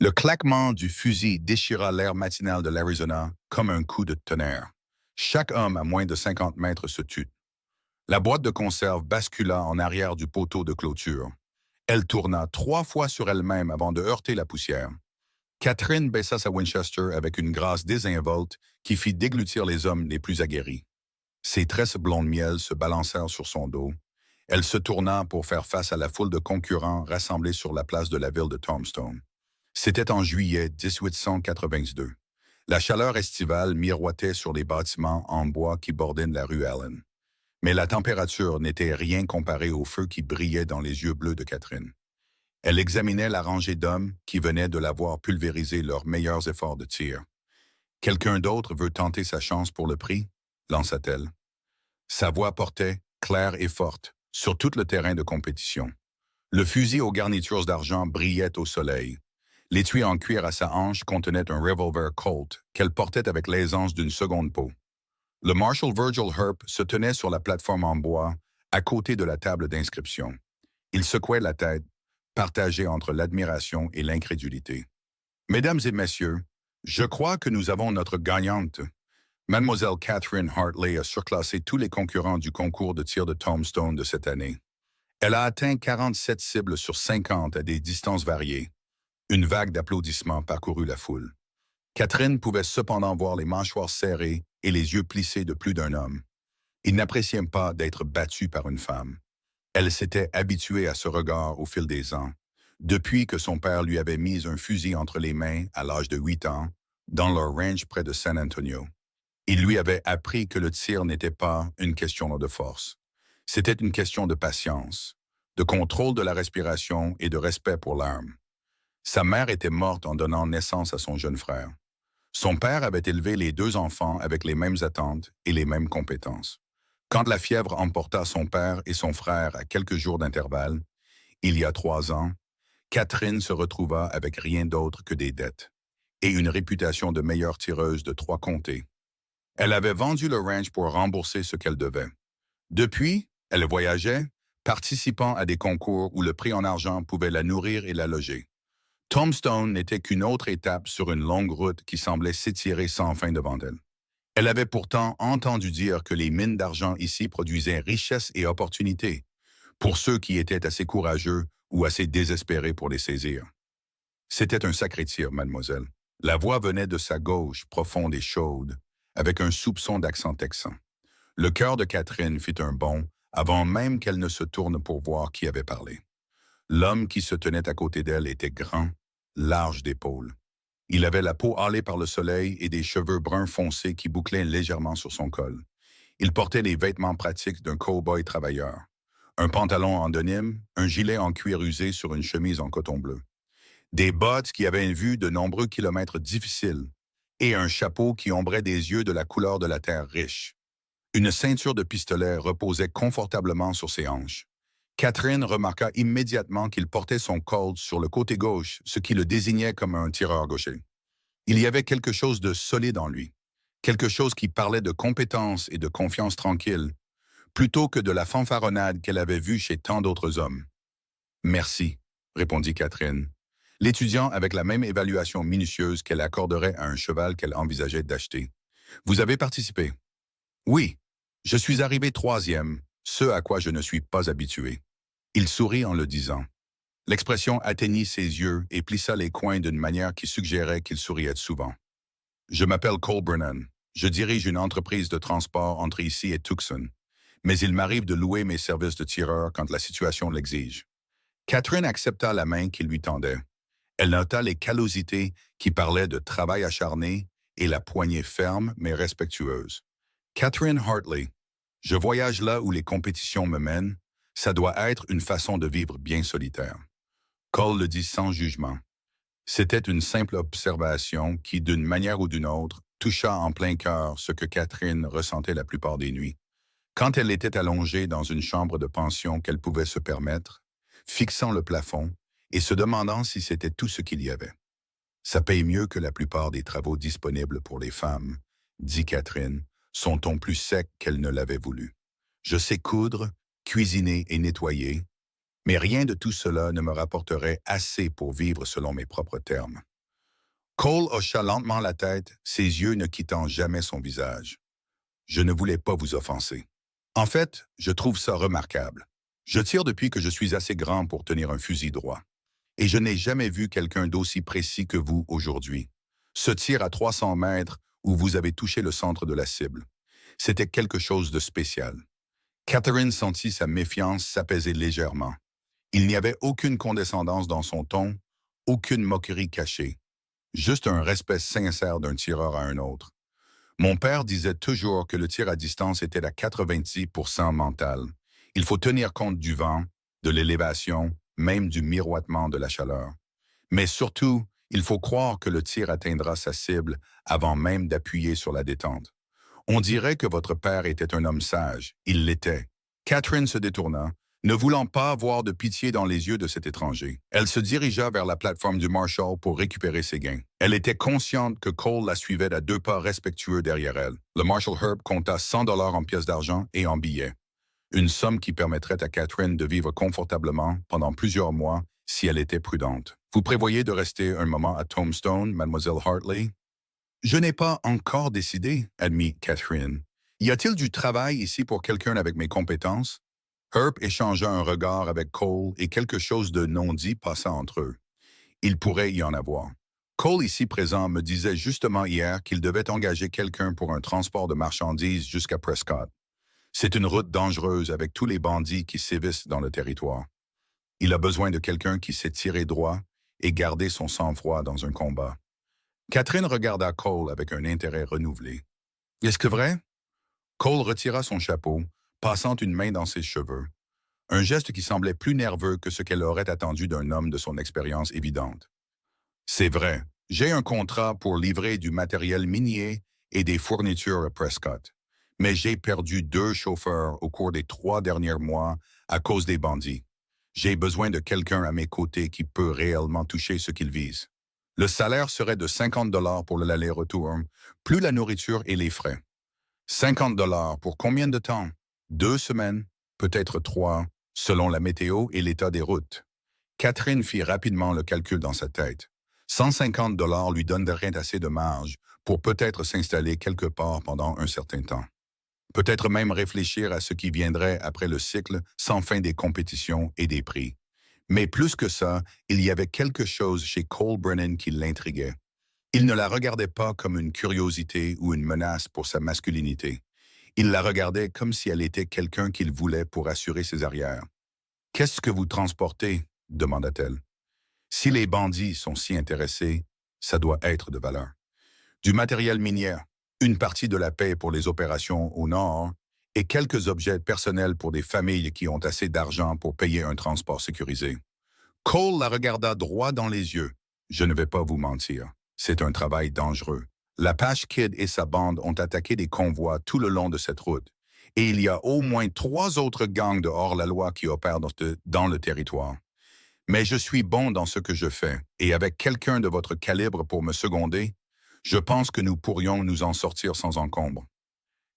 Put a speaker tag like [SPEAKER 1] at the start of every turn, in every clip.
[SPEAKER 1] Le claquement du fusil déchira l'air matinal de l'Arizona comme un coup de tonnerre. Chaque homme à moins de 50 mètres se tut. La boîte de conserve bascula en arrière du poteau de clôture. Elle tourna 3 fois sur elle-même avant de heurter la poussière. Catherine baissa sa Winchester avec une grâce désinvolte qui fit déglutir les hommes les plus aguerris. Ses tresses blondes miel se balancèrent sur son dos. Elle se tourna pour faire face à la foule de concurrents rassemblés sur la place de la ville de Tombstone. C'était en juillet 1882. La chaleur estivale miroitait sur les bâtiments en bois qui bordaient la rue Allen. Mais la température n'était rien comparée au feu qui brillait dans les yeux bleus de Catherine. Elle examinait la rangée d'hommes qui venaient de la voir pulvériser leurs meilleurs efforts de tir. Quelqu'un d'autre veut tenter sa chance pour le prix? Lança-t-elle. Sa voix portait, claire et forte, sur tout le terrain de compétition. Le fusil aux garnitures d'argent brillait au soleil. L'étui en cuir à sa hanche contenait un revolver Colt qu'elle portait avec l'aisance d'une seconde peau. Le Marshal Virgil Earp se tenait sur la plateforme en bois, à côté de la table d'inscription. Il secouait la tête, partagé entre l'admiration et l'incrédulité. Mesdames et messieurs, je crois que nous avons notre gagnante. Mademoiselle Catherine Hartley a surclassé tous les concurrents du concours de tir de Tombstone de cette année. Elle a atteint 47 cibles sur 50 à des distances variées. Une vague d'applaudissements parcourut la foule. Catherine pouvait cependant voir les mâchoires serrées et les yeux plissés de plus d'un homme. Il n'appréciait pas d'être battu par une femme. Elle s'était habituée à ce regard au fil des ans, depuis que son père lui avait mis un fusil entre les mains à l'âge de 8 ans, dans leur ranch près de San Antonio. Il lui avait appris que le tir n'était pas une question de force. C'était une question de patience, de contrôle de la respiration et de respect pour l'arme. Sa mère était morte en donnant naissance à son jeune frère. Son père avait élevé les deux enfants avec les mêmes attentes et les mêmes compétences. Quand la fièvre emporta son père et son frère à quelques jours d'intervalle, il y a 3 ans, Catherine se retrouva avec rien d'autre que des dettes et une réputation de meilleure tireuse de 3 comtés. Elle avait vendu le ranch pour rembourser ce qu'elle devait. Depuis, elle voyageait, participant à des concours où le prix en argent pouvait la nourrir et la loger. Tombstone n'était qu'une autre étape sur une longue route qui semblait s'étirer sans fin devant elle. Elle avait pourtant entendu dire que les mines d'argent ici produisaient richesse et opportunités, pour ceux qui étaient assez courageux ou assez désespérés pour les saisir. C'était un sacré tir, mademoiselle. La voix venait de sa gauche, profonde et chaude, avec un soupçon d'accent texan. Le cœur de Catherine fit un bond avant même qu'elle ne se tourne pour voir qui avait parlé. L'homme qui se tenait à côté d'elle était grand, large d'épaules. Il avait la peau hâlée par le soleil et des cheveux bruns foncés qui bouclaient légèrement sur son col. Il portait les vêtements pratiques d'un cow-boy travailleur. Un pantalon en denim, un gilet en cuir usé sur une chemise en coton bleu. Des bottes qui avaient une vue de nombreux kilomètres difficiles et un chapeau qui ombrait des yeux de la couleur de la terre riche. Une ceinture de pistolet reposait confortablement sur ses hanches. Catherine remarqua immédiatement qu'il portait son Colt sur le côté gauche, ce qui le désignait comme un tireur gaucher. Il y avait quelque chose de solide en lui, quelque chose qui parlait de compétence et de confiance tranquille, plutôt que de la fanfaronnade qu'elle avait vue chez tant d'autres hommes. Merci, répondit Catherine, l'étudiant avec la même évaluation minutieuse qu'elle accorderait à un cheval qu'elle envisageait d'acheter. Vous avez participé? Oui, je suis arrivé troisième, ce à quoi je ne suis pas habitué. Il sourit en le disant. L'expression atteignit ses yeux et plissa les coins d'une manière qui suggérait qu'il souriait souvent. Je m'appelle Cole Brennan. Je dirige une entreprise de transport entre ici et Tucson, mais il m'arrive de louer mes services de tireur quand la situation l'exige. Catherine accepta la main qu'il lui tendait. Elle nota les callosités qui parlaient de travail acharné et la poignée ferme mais respectueuse. Catherine Hartley, je voyage là où les compétitions me mènent. Ça doit être une façon de vivre bien solitaire. Cole le dit sans jugement. C'était une simple observation qui, d'une manière ou d'une autre, toucha en plein cœur ce que Catherine ressentait la plupart des nuits. Quand elle était allongée dans une chambre de pension qu'elle pouvait se permettre, fixant le plafond et se demandant si c'était tout ce qu'il y avait. Ça paye mieux que la plupart des travaux disponibles pour les femmes, dit Catherine, son ton plus sec qu'elle ne l'avait voulu. Je sais coudre, cuisiner et nettoyer, mais rien de tout cela ne me rapporterait assez pour vivre selon mes propres termes. Cole hocha lentement la tête, ses yeux ne quittant jamais son visage. Je ne voulais pas vous offenser. En fait, je trouve ça remarquable. Je tire depuis que je suis assez grand pour tenir un fusil droit. Et je n'ai jamais vu quelqu'un d'aussi précis que vous aujourd'hui. Ce tir à 300 mètres où vous avez touché le centre de la cible. C'était quelque chose de spécial. Catherine sentit sa méfiance s'apaiser légèrement. Il n'y avait aucune condescendance dans son ton, aucune moquerie cachée. Juste un respect sincère d'un tireur à un autre. Mon père disait toujours que le tir à distance était à 90% mental. Il faut tenir compte du vent, de l'élévation, même du miroitement de la chaleur. Mais surtout, il faut croire que le tir atteindra sa cible avant même d'appuyer sur la détente. On dirait que votre père était un homme sage. Il l'était. Catherine se détourna, ne voulant pas voir de pitié dans les yeux de cet étranger. Elle se dirigea vers la plateforme du Marshall pour récupérer ses gains. Elle était consciente que Cole la suivait à 2 pas respectueux derrière elle. Le Marshall Herb compta 100 $ en pièces d'argent et en billets. Une somme qui permettrait à Catherine de vivre confortablement pendant plusieurs mois si elle était prudente. Vous prévoyez de rester un moment à Tombstone, mademoiselle Hartley? Je n'ai pas encore décidé, admit Catherine. Y a-t-il du travail ici pour quelqu'un avec mes compétences? Herb échangea un regard avec Cole et quelque chose de non dit passa entre eux. Il pourrait y en avoir. Cole, ici présent, me disait justement hier qu'il devait engager quelqu'un pour un transport de marchandises jusqu'à Prescott. C'est une route dangereuse avec tous les bandits qui sévissent dans le territoire. Il a besoin de quelqu'un qui sait tirer droit et garder son sang-froid dans un combat. Catherine regarda Cole avec un intérêt renouvelé. Est-ce que vrai? Cole retira son chapeau, passant une main dans ses cheveux. Un geste qui semblait plus nerveux que ce qu'elle aurait attendu d'un homme de son expérience évidente. C'est vrai, j'ai un contrat pour livrer du matériel minier et des fournitures à Prescott. Mais j'ai perdu 2 chauffeurs au cours des 3 derniers mois à cause des bandits. J'ai besoin de quelqu'un à mes côtés qui peut réellement toucher ce qu'il vise. Le salaire serait de 50 $ pour l'aller-retour, plus la nourriture et les frais. 50 $ pour combien de temps? 2 semaines, peut-être 3, selon la météo et l'état des routes. Catherine fit rapidement le calcul dans sa tête. 150 $ lui donneraient assez de marge pour peut-être s'installer quelque part pendant un certain temps. Peut-être même réfléchir à ce qui viendrait après le cycle sans fin des compétitions et des prix. Mais plus que ça, il y avait quelque chose chez Cole Brennan qui l'intriguait. Il ne la regardait pas comme une curiosité ou une menace pour sa masculinité. Il la regardait comme si elle était quelqu'un qu'il voulait pour assurer ses arrières. « Qu'est-ce que vous transportez ?» demanda-t-elle. « Si les bandits sont si intéressés, ça doit être de valeur. » Du matériel minier, une partie de la paie pour les opérations au nord et quelques objets personnels pour des familles qui ont assez d'argent pour payer un transport sécurisé. Cole la regarda droit dans les yeux. « Je ne vais pas vous mentir. C'est un travail dangereux. L'Apache Kid et sa bande ont attaqué des convois tout le long de cette route. Et il y a au moins 3 autres gangs de hors-la-loi qui opèrent dans le territoire. Mais je suis bon dans ce que je fais, et avec quelqu'un de votre calibre pour me seconder, je pense que nous pourrions nous en sortir sans encombre. »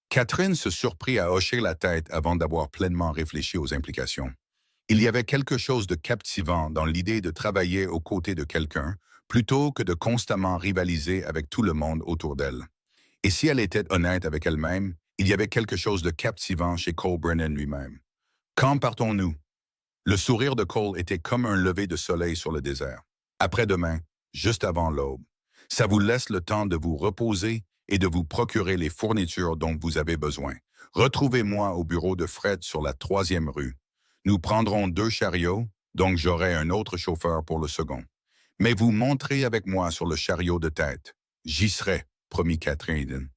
[SPEAKER 1] Catherine se surprit à hocher la tête avant d'avoir pleinement réfléchi aux implications. Il y avait quelque chose de captivant dans l'idée de travailler aux côtés de quelqu'un, plutôt que de constamment rivaliser avec tout le monde autour d'elle. Et si elle était honnête avec elle-même, il y avait quelque chose de captivant chez Cole Brennan lui-même. « Quand partons-nous? » Le sourire de Cole était comme un lever de soleil sur le désert. « Après-demain, juste avant l'aube. Ça vous laisse le temps de vous reposer et de vous procurer les fournitures dont vous avez besoin. Retrouvez-moi au bureau de Fred sur la 3e rue. Nous prendrons 2 chariots, donc j'aurai un autre chauffeur pour le second. Mais vous monterez avec moi sur le chariot de tête. J'y serai, promit Catherine.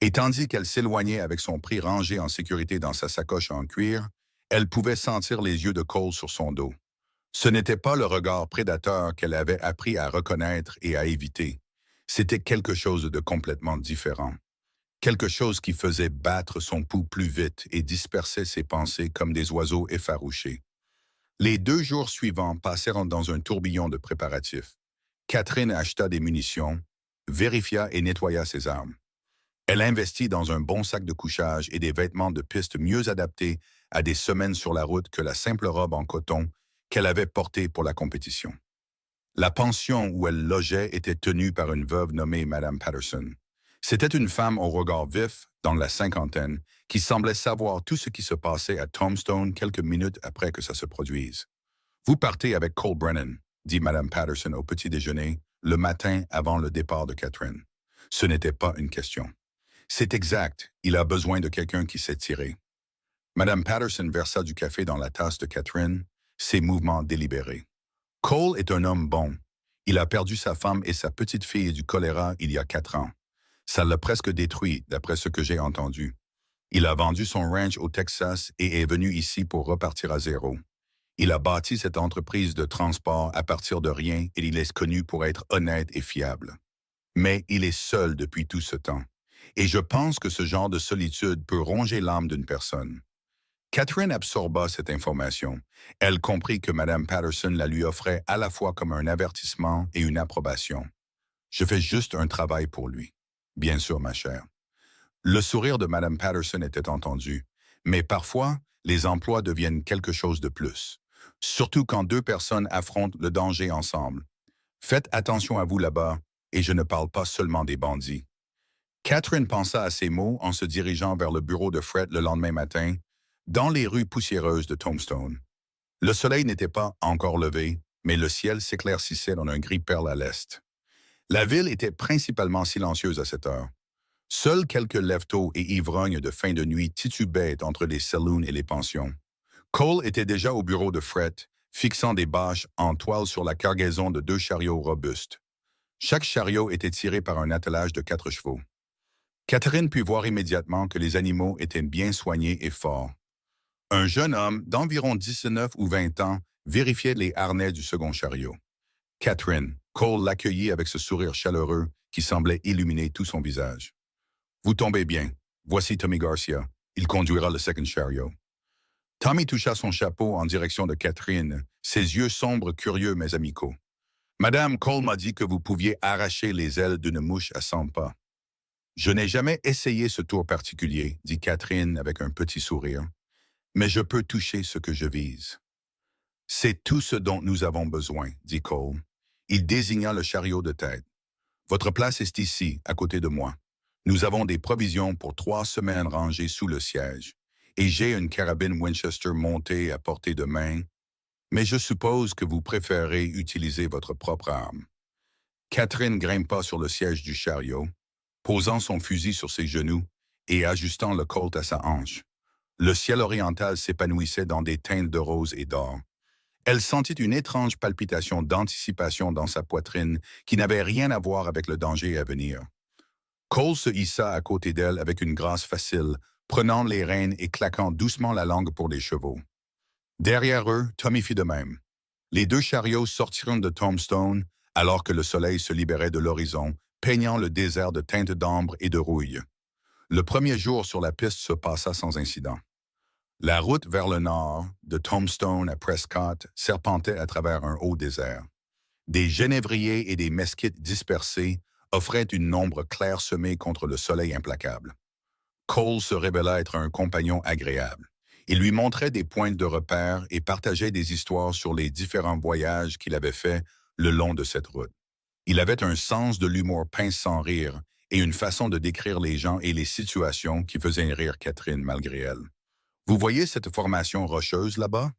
[SPEAKER 1] Et tandis qu'elle s'éloignait avec son prix rangé en sécurité dans sa sacoche en cuir, elle pouvait sentir les yeux de Cole sur son dos. Ce n'était pas le regard prédateur qu'elle avait appris à reconnaître et à éviter. C'était quelque chose de complètement différent. Quelque chose qui faisait battre son pouls plus vite et dispersait ses pensées comme des oiseaux effarouchés. Les 2 jours suivants passèrent dans un tourbillon de préparatifs. Catherine acheta des munitions, vérifia et nettoya ses armes. Elle investit dans un bon sac de couchage et des vêtements de piste mieux adaptés à des semaines sur la route que la simple robe en coton qu'elle avait portée pour la compétition. La pension où elle logeait était tenue par une veuve nommée Madame Patterson. C'était une femme au regard vif, dans la cinquantaine, qui semblait savoir tout ce qui se passait à Tombstone quelques minutes après que ça se produise. Vous partez avec Cole Brennan, dit Madame Patterson au petit déjeuner, le matin avant le départ de Catherine. Ce n'était pas une question. C'est exact, il a besoin de quelqu'un qui sait tirer. Madame Patterson versa du café dans la tasse de Catherine, ses mouvements délibérés. Cole est un homme bon. Il a perdu sa femme et sa petite fille du choléra il y a 4 ans. Ça l'a presque détruit, d'après ce que j'ai entendu. Il a vendu son ranch au Texas et est venu ici pour repartir à zéro. Il a bâti cette entreprise de transport à partir de rien et il est connu pour être honnête et fiable. Mais il est seul depuis tout ce temps. Et je pense que ce genre de solitude peut ronger l'âme d'une personne. Catherine absorba cette information. Elle comprit que Mme Patterson la lui offrait à la fois comme un avertissement et une approbation. Je fais juste un travail pour lui. Bien sûr, ma chère. Le sourire de Mme Patterson était entendu, mais parfois, les emplois deviennent quelque chose de plus. Surtout quand deux personnes affrontent le danger ensemble. Faites attention à vous là-bas, et je ne parle pas seulement des bandits. Catherine pensa à ces mots en se dirigeant vers le bureau de Fred le lendemain matin, dans les rues poussiéreuses de Tombstone. Le soleil n'était pas encore levé, mais le ciel s'éclaircissait dans un gris perle à l'est. La ville était principalement silencieuse à cette heure. Seuls quelques lève-tôt et ivrognes de fin de nuit titubaient entre les saloons et les pensions. Cole était déjà au bureau de Fred, fixant des bâches en toile sur la cargaison de 2 chariots robustes. Chaque chariot était tiré par un attelage de 4 chevaux. Catherine put voir immédiatement que les animaux étaient bien soignés et forts. Un jeune homme d'environ 19 ou 20 ans vérifiait les harnais du second chariot. Catherine, Cole l'accueillit avec ce sourire chaleureux qui semblait illuminer tout son visage. Vous tombez bien. Voici Tommy Garcia. Il conduira le second chariot. Tommy toucha son chapeau en direction de Catherine, ses yeux sombres curieux mais amicaux. Madame Cole m'a dit que vous pouviez arracher les ailes d'une mouche à 100 pas. Je n'ai jamais essayé ce tour particulier, dit Catherine avec un petit sourire. Mais je peux toucher ce que je vise. C'est tout ce dont nous avons besoin, dit Cole. Il désigna le chariot de tête. Votre place est ici, à côté de moi. Nous avons des provisions pour 3 semaines rangées sous le siège. Et j'ai une carabine Winchester montée à portée de main. Mais je suppose que vous préférez utiliser votre propre arme. Catherine grimpa sur le siège du chariot, posant son fusil sur ses genoux et ajustant le colt à sa hanche. Le ciel oriental s'épanouissait dans des teintes de rose et d'or. Elle sentit une étrange palpitation d'anticipation dans sa poitrine qui n'avait rien à voir avec le danger à venir. Cole se hissa à côté d'elle avec une grâce facile, prenant les rênes et claquant doucement la langue pour les chevaux. Derrière eux, Tommy fit de même. Les 2 chariots sortirent de Tombstone alors que le soleil se libérait de l'horizon, peignant le désert de teintes d'ambre et de rouille. Le premier jour sur la piste se passa sans incident. La route vers le nord, de Tombstone à Prescott, serpentait à travers un haut désert. Des genévriers et des mesquites dispersés offraient une ombre clairsemée contre le soleil implacable. Cole se révéla être un compagnon agréable. Il lui montrait des points de repère et partageait des histoires sur les différents voyages qu'il avait faits le long de cette route. Il avait un sens de l'humour pince sans rire et une façon de décrire les gens et les situations qui faisaient rire Catherine malgré elle. Vous voyez cette formation rocheuse là-bas?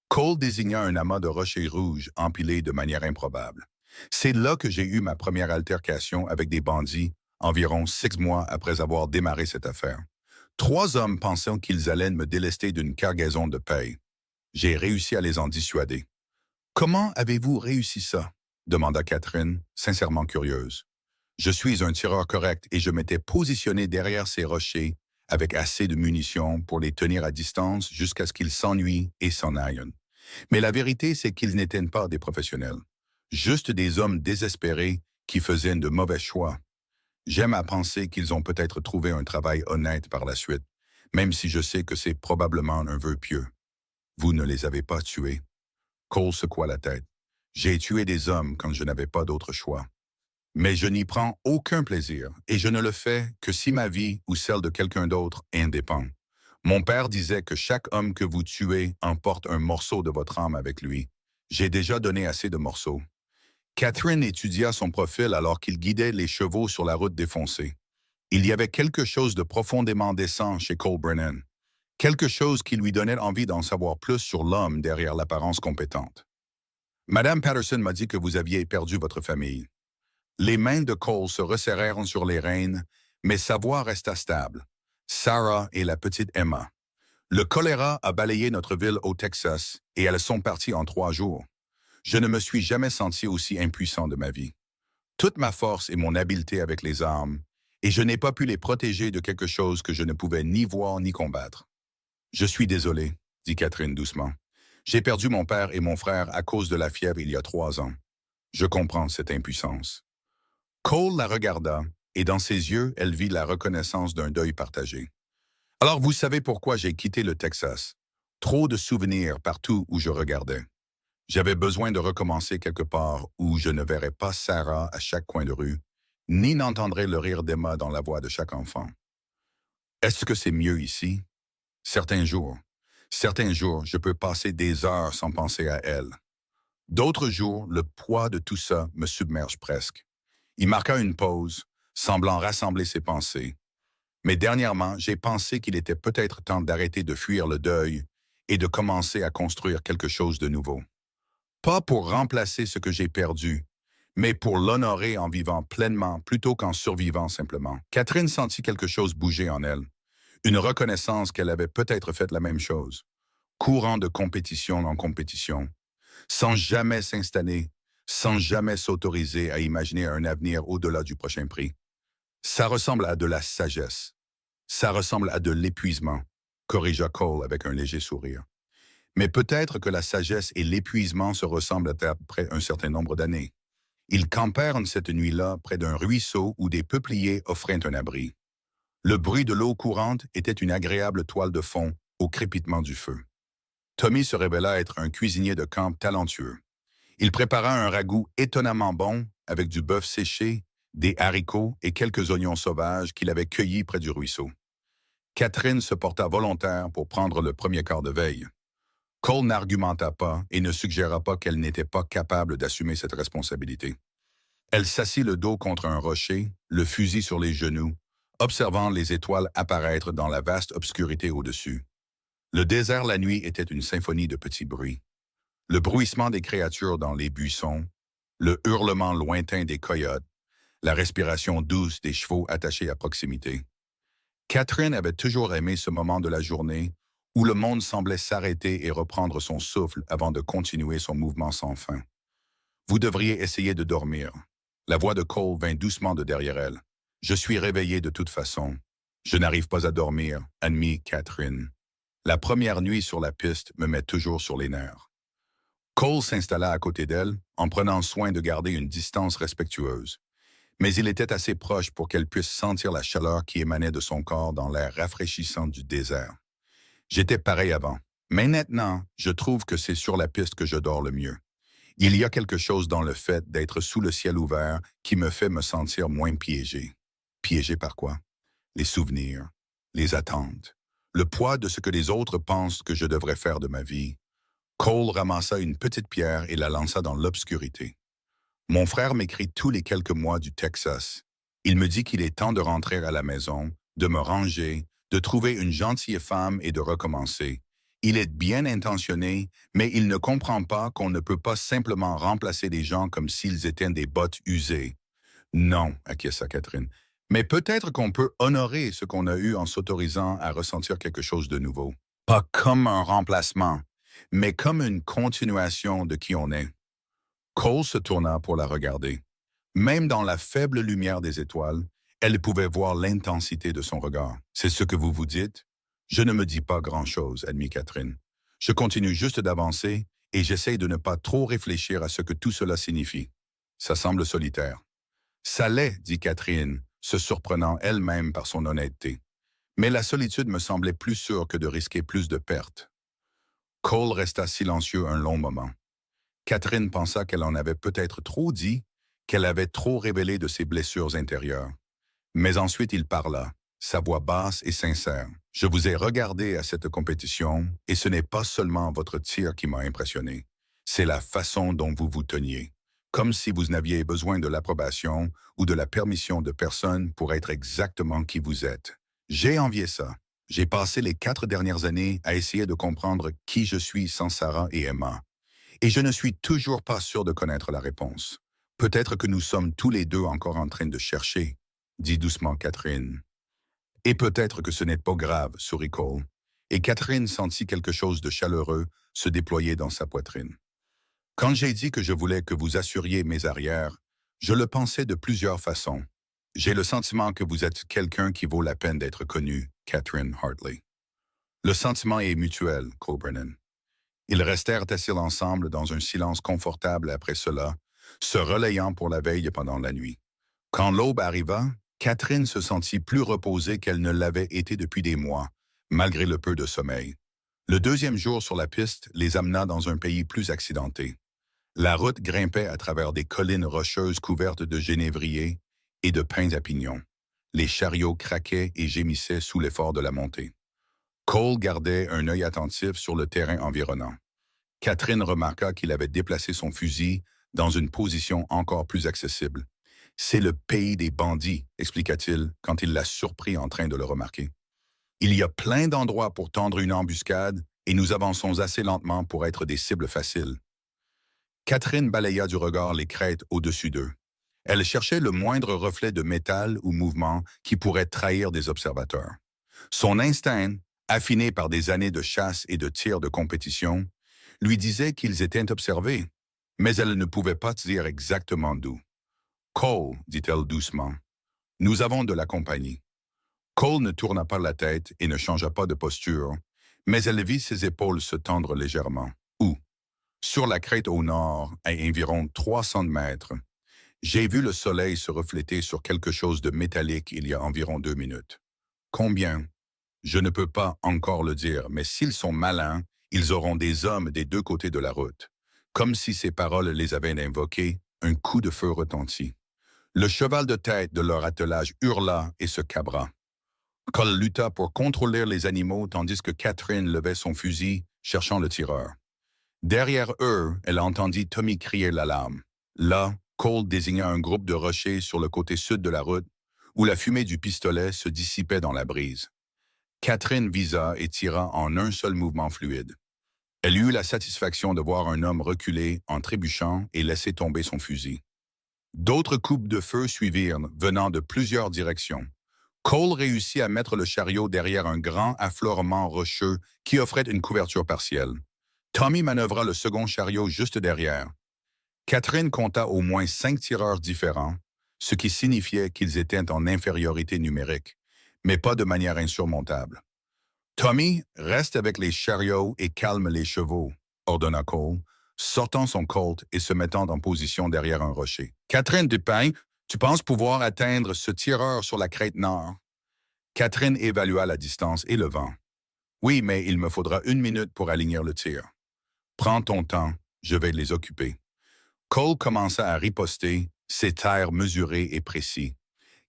[SPEAKER 1] Cole désigna un amas de rochers rouges empilés de manière improbable. C'est là que j'ai eu ma première altercation avec des bandits, environ 6 mois après avoir démarré cette affaire. 3 hommes pensant qu'ils allaient me délester d'une cargaison de paye. J'ai réussi à les en dissuader. Comment avez-vous réussi ça? Demanda Catherine, sincèrement curieuse. Je suis un tireur correct et je m'étais positionné derrière ces rochers avec assez de munitions pour les tenir à distance jusqu'à ce qu'ils s'ennuient et s'en aillent. Mais la vérité, c'est qu'ils n'étaient pas des professionnels. Juste des hommes désespérés qui faisaient de mauvais choix. J'aime à penser qu'ils ont peut-être trouvé un travail honnête par la suite, même si je sais que c'est probablement un vœu pieux. Vous ne les avez pas tués. Cole secoua la tête. J'ai tué des hommes quand je n'avais pas d'autre choix. Mais je n'y prends aucun plaisir, et je ne le fais que si ma vie ou celle de quelqu'un d'autre en dépend. Mon père disait que chaque homme que vous tuez emporte un morceau de votre âme avec lui. J'ai déjà donné assez de morceaux. Catherine étudia son profil alors qu'il guidait les chevaux sur la route défoncée. Il y avait quelque chose de profondément décent chez Cole Brennan, quelque chose qui lui donnait envie d'en savoir plus sur l'homme derrière l'apparence compétente. Madame Patterson m'a dit que vous aviez perdu votre famille. Les mains de Cole se resserrèrent sur les rênes, mais sa voix resta stable. Sarah et la petite Emma. Le choléra a balayé notre ville au Texas et elles sont parties en 3 jours. Je ne me suis jamais senti aussi impuissant de ma vie. Toute ma force et mon habileté avec les armes, et je n'ai pas pu les protéger de quelque chose que je ne pouvais ni voir ni combattre. Je suis désolé, dit Catherine doucement. J'ai perdu mon père et mon frère à cause de la fièvre il y a 3 ans. Je comprends cette impuissance. Cole la regarda, et dans ses yeux, elle vit la reconnaissance d'un deuil partagé. Alors vous savez pourquoi j'ai quitté le Texas. Trop de souvenirs partout où je regardais. J'avais besoin de recommencer quelque part où je ne verrais pas Sarah à chaque coin de rue, ni n'entendrais le rire d'Emma dans la voix de chaque enfant. Est-ce que c'est mieux ici? Certains jours. Certains jours, je peux passer des heures sans penser à elle. D'autres jours, le poids de tout ça me submerge presque. Il marqua une pause, semblant rassembler ses pensées. Mais dernièrement, j'ai pensé qu'il était peut-être temps d'arrêter de fuir le deuil et de commencer à construire quelque chose de nouveau. Pas pour remplacer ce que j'ai perdu, mais pour l'honorer en vivant pleinement plutôt qu'en survivant simplement. Catherine sentit quelque chose bouger en elle, une reconnaissance qu'elle avait peut-être fait la même chose, courant de compétition en compétition, sans jamais s'installer, sans jamais s'autoriser à imaginer un avenir au-delà du prochain prix. Ça ressemble à de la sagesse. Ça ressemble à de l'épuisement, corrigea Cole avec un léger sourire. Mais peut-être que la sagesse et l'épuisement se ressemblent après un certain nombre d'années. Ils campèrent cette nuit-là près d'un ruisseau où des peupliers offraient un abri. Le bruit de l'eau courante était une agréable toile de fond au crépitement du feu. Tommy se révéla être un cuisinier de camp talentueux. Il prépara un ragoût étonnamment bon avec du bœuf séché, des haricots et quelques oignons sauvages qu'il avait cueillis près du ruisseau. Catherine se porta volontaire pour prendre le premier quart de veille. Cole n'argumenta pas et ne suggéra pas qu'elle n'était pas capable d'assumer cette responsabilité. Elle s'assit le dos contre un rocher, le fusil sur les genoux, observant les étoiles apparaître dans la vaste obscurité au-dessus. Le désert la nuit était une symphonie de petits bruits. Le bruissement des créatures dans les buissons, le hurlement lointain des coyotes, la respiration douce des chevaux attachés à proximité. Catherine avait toujours aimé ce moment de la journée où le monde semblait s'arrêter et reprendre son souffle avant de continuer son mouvement sans fin. Vous devriez essayer de dormir. La voix de Cole vint doucement de derrière elle. Je suis réveillé de toute façon. Je n'arrive pas à dormir, admit Catherine. La première nuit sur la piste me met toujours sur les nerfs. Cole s'installa à côté d'elle, en prenant soin de garder une distance respectueuse. Mais il était assez proche pour qu'elle puisse sentir la chaleur qui émanait de son corps dans l'air rafraîchissant du désert. J'étais pareil avant, mais maintenant, je trouve que c'est sur la piste que je dors le mieux. Il y a quelque chose dans le fait d'être sous le ciel ouvert qui me fait me sentir moins piégé. Piégé par quoi? Les souvenirs, les attentes, le poids de ce que les autres pensent que je devrais faire de ma vie. Cole ramassa une petite pierre et la lança dans l'obscurité. Mon frère m'écrit tous les quelques mois du Texas. Il me dit qu'il est temps de rentrer à la maison, de me ranger, de trouver une gentille femme et de recommencer. Il est bien intentionné, mais il ne comprend pas qu'on ne peut pas simplement remplacer les gens comme s'ils étaient des bottes usées. Non, acquiesça Catherine. Mais peut-être qu'on peut honorer ce qu'on a eu en s'autorisant à ressentir quelque chose de nouveau. Pas comme un remplacement, mais comme une continuation de qui on est. Cole se tourna pour la regarder. Même dans la faible lumière des étoiles, elle pouvait voir l'intensité de son regard. C'est ce que vous vous dites? Je ne me dis pas grand-chose, admit Catherine. Je continue juste d'avancer et j'essaie de ne pas trop réfléchir à ce que tout cela signifie. Ça semble solitaire. Ça l'est, dit Catherine, se surprenant elle-même par son honnêteté. Mais la solitude me semblait plus sûre que de risquer plus de pertes. Cole resta silencieux un long moment. Catherine pensa qu'elle en avait peut-être trop dit, qu'elle avait trop révélé de ses blessures intérieures. Mais ensuite il parla, sa voix basse et sincère. Je vous ai regardé à cette compétition, et ce n'est pas seulement votre tir qui m'a impressionné. C'est la façon dont vous vous teniez. comme si vous n'aviez besoin de l'approbation ou de la permission de personne pour être exactement qui vous êtes. J'ai envié ça. J'ai passé les 4 dernières années à essayer de comprendre qui je suis sans Sarah et Emma. Et je ne suis toujours pas sûr de connaître la réponse. Peut-être que nous sommes tous les deux encore en train de chercher, dit doucement Catherine. Et peut-être que ce n'est pas grave, sourit Cole. Et Catherine sentit quelque chose de chaleureux se déployer dans sa poitrine. Quand j'ai dit que je voulais que vous assuriez mes arrières, je le pensais de plusieurs façons. J'ai le sentiment que vous êtes quelqu'un qui vaut la peine d'être connu, Catherine Hartley. Le sentiment est mutuel, Cole Brennan. Ils restèrent assis ensemble dans un silence confortable après cela, se relayant pour la veille pendant la nuit. Quand l'aube arriva, Catherine se sentit plus reposée qu'elle ne l'avait été depuis des mois, malgré le peu de sommeil. Le deuxième jour sur la piste les amena dans un pays plus accidenté. La route grimpait à travers des collines rocheuses couvertes de genévriers et de pins à pignons. Les chariots craquaient et gémissaient sous l'effort de la montée. Cole gardait un œil attentif sur le terrain environnant. Catherine remarqua qu'il avait déplacé son fusil dans une position encore plus accessible. « C'est le pays des bandits », expliqua-t-il quand il la surprit en train de le remarquer. « Il y a plein d'endroits pour tendre une embuscade et nous avançons assez lentement pour être des cibles faciles. » Catherine balaya du regard les crêtes au-dessus d'eux. Elle cherchait le moindre reflet de métal ou mouvement qui pourrait trahir des observateurs. Son instinct, affiné par des années de chasse et de tir de compétition, lui disait qu'ils étaient observés, mais elle ne pouvait pas dire exactement d'où. « Cole, dit-elle doucement, nous avons de la compagnie. » Cole ne tourna pas la tête et ne changea pas de posture, mais elle vit ses épaules se tendre légèrement. « Où? » « Sur la crête au nord, à environ 300 mètres. J'ai vu le soleil se refléter sur quelque chose de métallique il y a environ 2 minutes. » « Combien? » « Je ne peux pas encore le dire, mais s'ils sont malins, ils auront des hommes des deux côtés de la route. » Comme si ces paroles les avaient invoqués, un coup de feu retentit. Le cheval de tête de leur attelage hurla et se cabra. Cole lutta pour contrôler les animaux tandis que Catherine levait son fusil, cherchant le tireur. Derrière eux, elle entendit Tommy crier l'alarme. Là, Cole désigna un groupe de rochers sur le côté sud de la route, où la fumée du pistolet se dissipait dans la brise. Catherine visa et tira en un seul mouvement fluide. Elle eut la satisfaction de voir un homme reculer en trébuchant et laisser tomber son fusil. D'autres coupes de feu suivirent, venant de plusieurs directions. Cole réussit à mettre le chariot derrière un grand affleurement rocheux qui offrait une couverture partielle. Tommy manœuvra le second chariot juste derrière. Catherine compta au moins 5 tireurs différents, ce qui signifiait qu'ils étaient en infériorité numérique, mais pas de manière insurmontable. « Tommy, reste avec les chariots et calme les chevaux », ordonna Cole, sortant son Colt et se mettant en position derrière un rocher. « Catherine Dupin, tu penses pouvoir atteindre ce tireur sur la crête nord? » Catherine évalua la distance et le vent. « Oui, mais il me faudra 1 minute pour aligner le tir. » « Prends ton temps, je vais les occuper. » Cole commença à riposter, ses tirs mesurés et précis.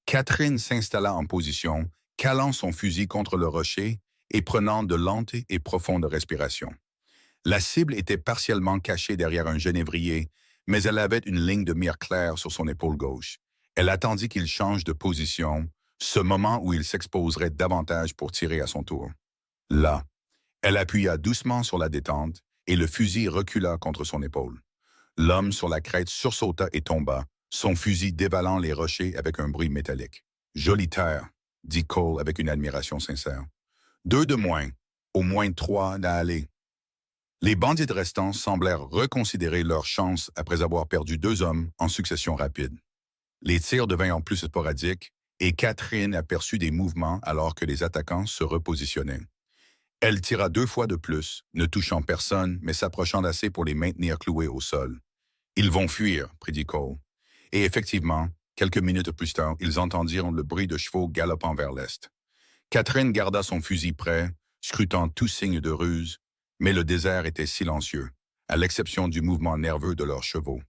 [SPEAKER 1] Catherine s'installa en position, calant son fusil contre le rocher et prenant de lentes et profondes respirations. La cible était partiellement cachée derrière un genévrier, mais elle avait une ligne de mire claire sur son épaule gauche. Elle attendit qu'il change de position, ce moment où il s'exposerait davantage pour tirer à son tour. Là, elle appuya doucement sur la détente et le fusil recula contre son épaule. L'homme sur la crête sursauta et tomba, son fusil dévalant les rochers avec un bruit métallique. « Jolie terre », dit Cole avec une admiration sincère. « 2 de moins, au moins 3 à aller. » Les bandits restants semblèrent reconsidérer leurs chances après avoir perdu 2 hommes en succession rapide. Les tirs devinrent plus sporadiques et Catherine aperçut des mouvements alors que les attaquants se repositionnaient. Elle tira 2 fois de plus, ne touchant personne, mais s'approchant d'assez pour les maintenir cloués au sol. « Ils vont fuir », prédit Cole. Et effectivement, quelques minutes plus tard, ils entendirent le bruit de chevaux galopant vers l'est. Catherine garda son fusil prêt, scrutant tout signe de ruse, mais le désert était silencieux, à l'exception du mouvement nerveux de leurs chevaux.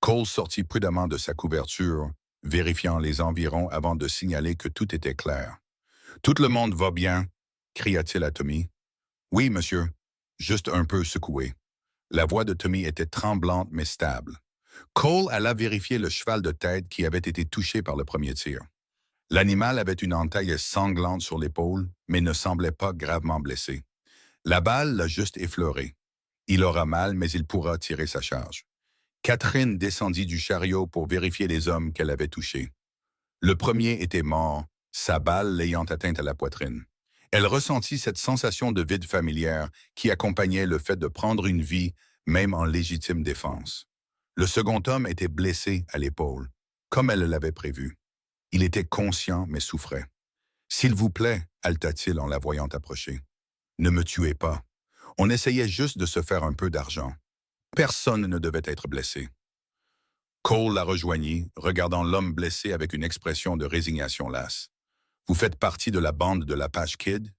[SPEAKER 1] Cole sortit prudemment de sa couverture, vérifiant les environs avant de signaler que tout était clair. « Tout le monde va bien », cria-t-il à Tommy. « Oui, monsieur. » Juste un peu secoué. La voix de Tommy était tremblante mais stable. Cole alla vérifier le cheval de tête qui avait été touché par le premier tir. L'animal avait une entaille sanglante sur l'épaule, mais ne semblait pas gravement blessé. La balle l'a juste effleuré. Il aura mal, mais il pourra tirer sa charge. Catherine descendit du chariot pour vérifier les hommes qu'elle avait touchés. Le premier était mort, sa balle l'ayant atteinte à la poitrine. Elle ressentit cette sensation de vide familière qui accompagnait le fait de prendre une vie, même en légitime défense. Le second homme était blessé à l'épaule, comme elle l'avait prévu. Il était conscient mais souffrait. « S'il vous plaît, halta-t-il en la voyant approcher. Ne me tuez pas. On essayait juste de se faire un peu d'argent. Personne ne devait être blessé. » Cole la rejoignit, regardant l'homme blessé avec une expression de résignation lasse. « Vous faites partie de la bande de l'Apache Kid? »«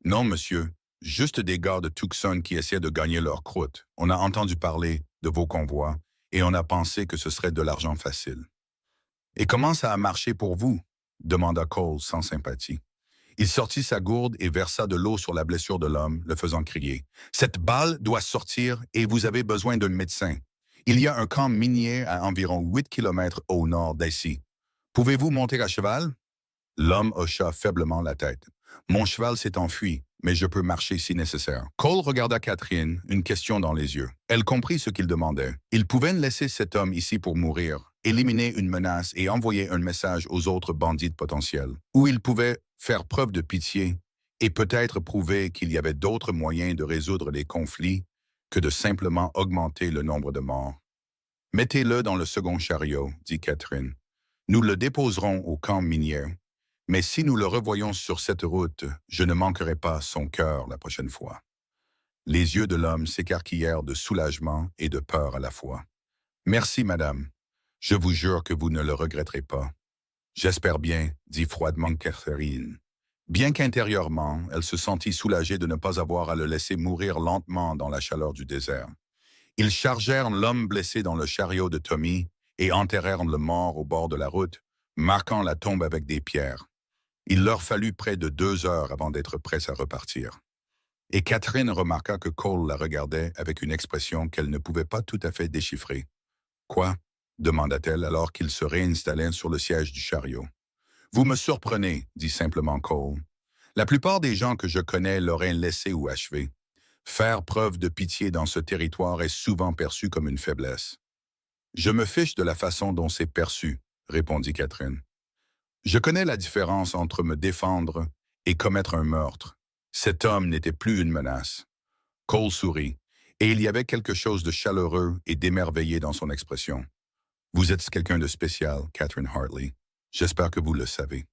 [SPEAKER 1] Non, monsieur. Juste des gars de Tucson qui essaient de gagner leur croûte. On a entendu parler de vos convois et on a pensé que ce serait de l'argent facile. »« Et comment ça a marché pour vous? » demanda Cole sans sympathie. Il sortit sa gourde et versa de l'eau sur la blessure de l'homme, le faisant crier. « Cette balle doit sortir et vous avez besoin d'un médecin. Il y a un camp minier à environ 8 kilomètres au nord d'ici. Pouvez-vous monter à cheval? » L'homme hocha faiblement la tête. « Mon cheval s'est enfui, mais je peux marcher si nécessaire. » Cole regarda Catherine, une question dans les yeux. Elle comprit ce qu'il demandait. Il pouvait laisser cet homme ici pour mourir, éliminer une menace et envoyer un message aux autres bandits potentiels. Ou il pouvait faire preuve de pitié et peut-être prouver qu'il y avait d'autres moyens de résoudre les conflits que de simplement augmenter le nombre de morts. « Mettez-le dans le second chariot, » dit Catherine. « Nous le déposerons au camp minier. Mais si nous le revoyons sur cette route, je ne manquerai pas son cœur la prochaine fois. » Les yeux de l'homme s'écarquillèrent de soulagement et de peur à la fois. « Merci, madame. Je vous jure que vous ne le regretterez pas. »« J'espère bien, » dit froidement Catherine. Bien qu'intérieurement, elle se sentit soulagée de ne pas avoir à le laisser mourir lentement dans la chaleur du désert. Ils chargèrent l'homme blessé dans le chariot de Tommy et enterrèrent le mort au bord de la route, marquant la tombe avec des pierres. Il leur fallut près de 2 heures avant d'être prêts à repartir. Et Catherine remarqua que Cole la regardait avec une expression qu'elle ne pouvait pas tout à fait déchiffrer. « Quoi? » demanda-t-elle alors qu'il se réinstallait sur le siège du chariot. « Vous me surprenez, » dit simplement Cole. « La plupart des gens que je connais l'auraient laissé ou achevé. Faire preuve de pitié dans ce territoire est souvent perçu comme une faiblesse. »« Je me fiche de la façon dont c'est perçu, » répondit Catherine. « Je connais la différence entre me défendre et commettre un meurtre. Cet homme n'était plus une menace. » Cole sourit, et il y avait quelque chose de chaleureux et d'émerveillé dans son expression. « Vous êtes quelqu'un de spécial, Catherine Hartley. J'espère que vous le savez. »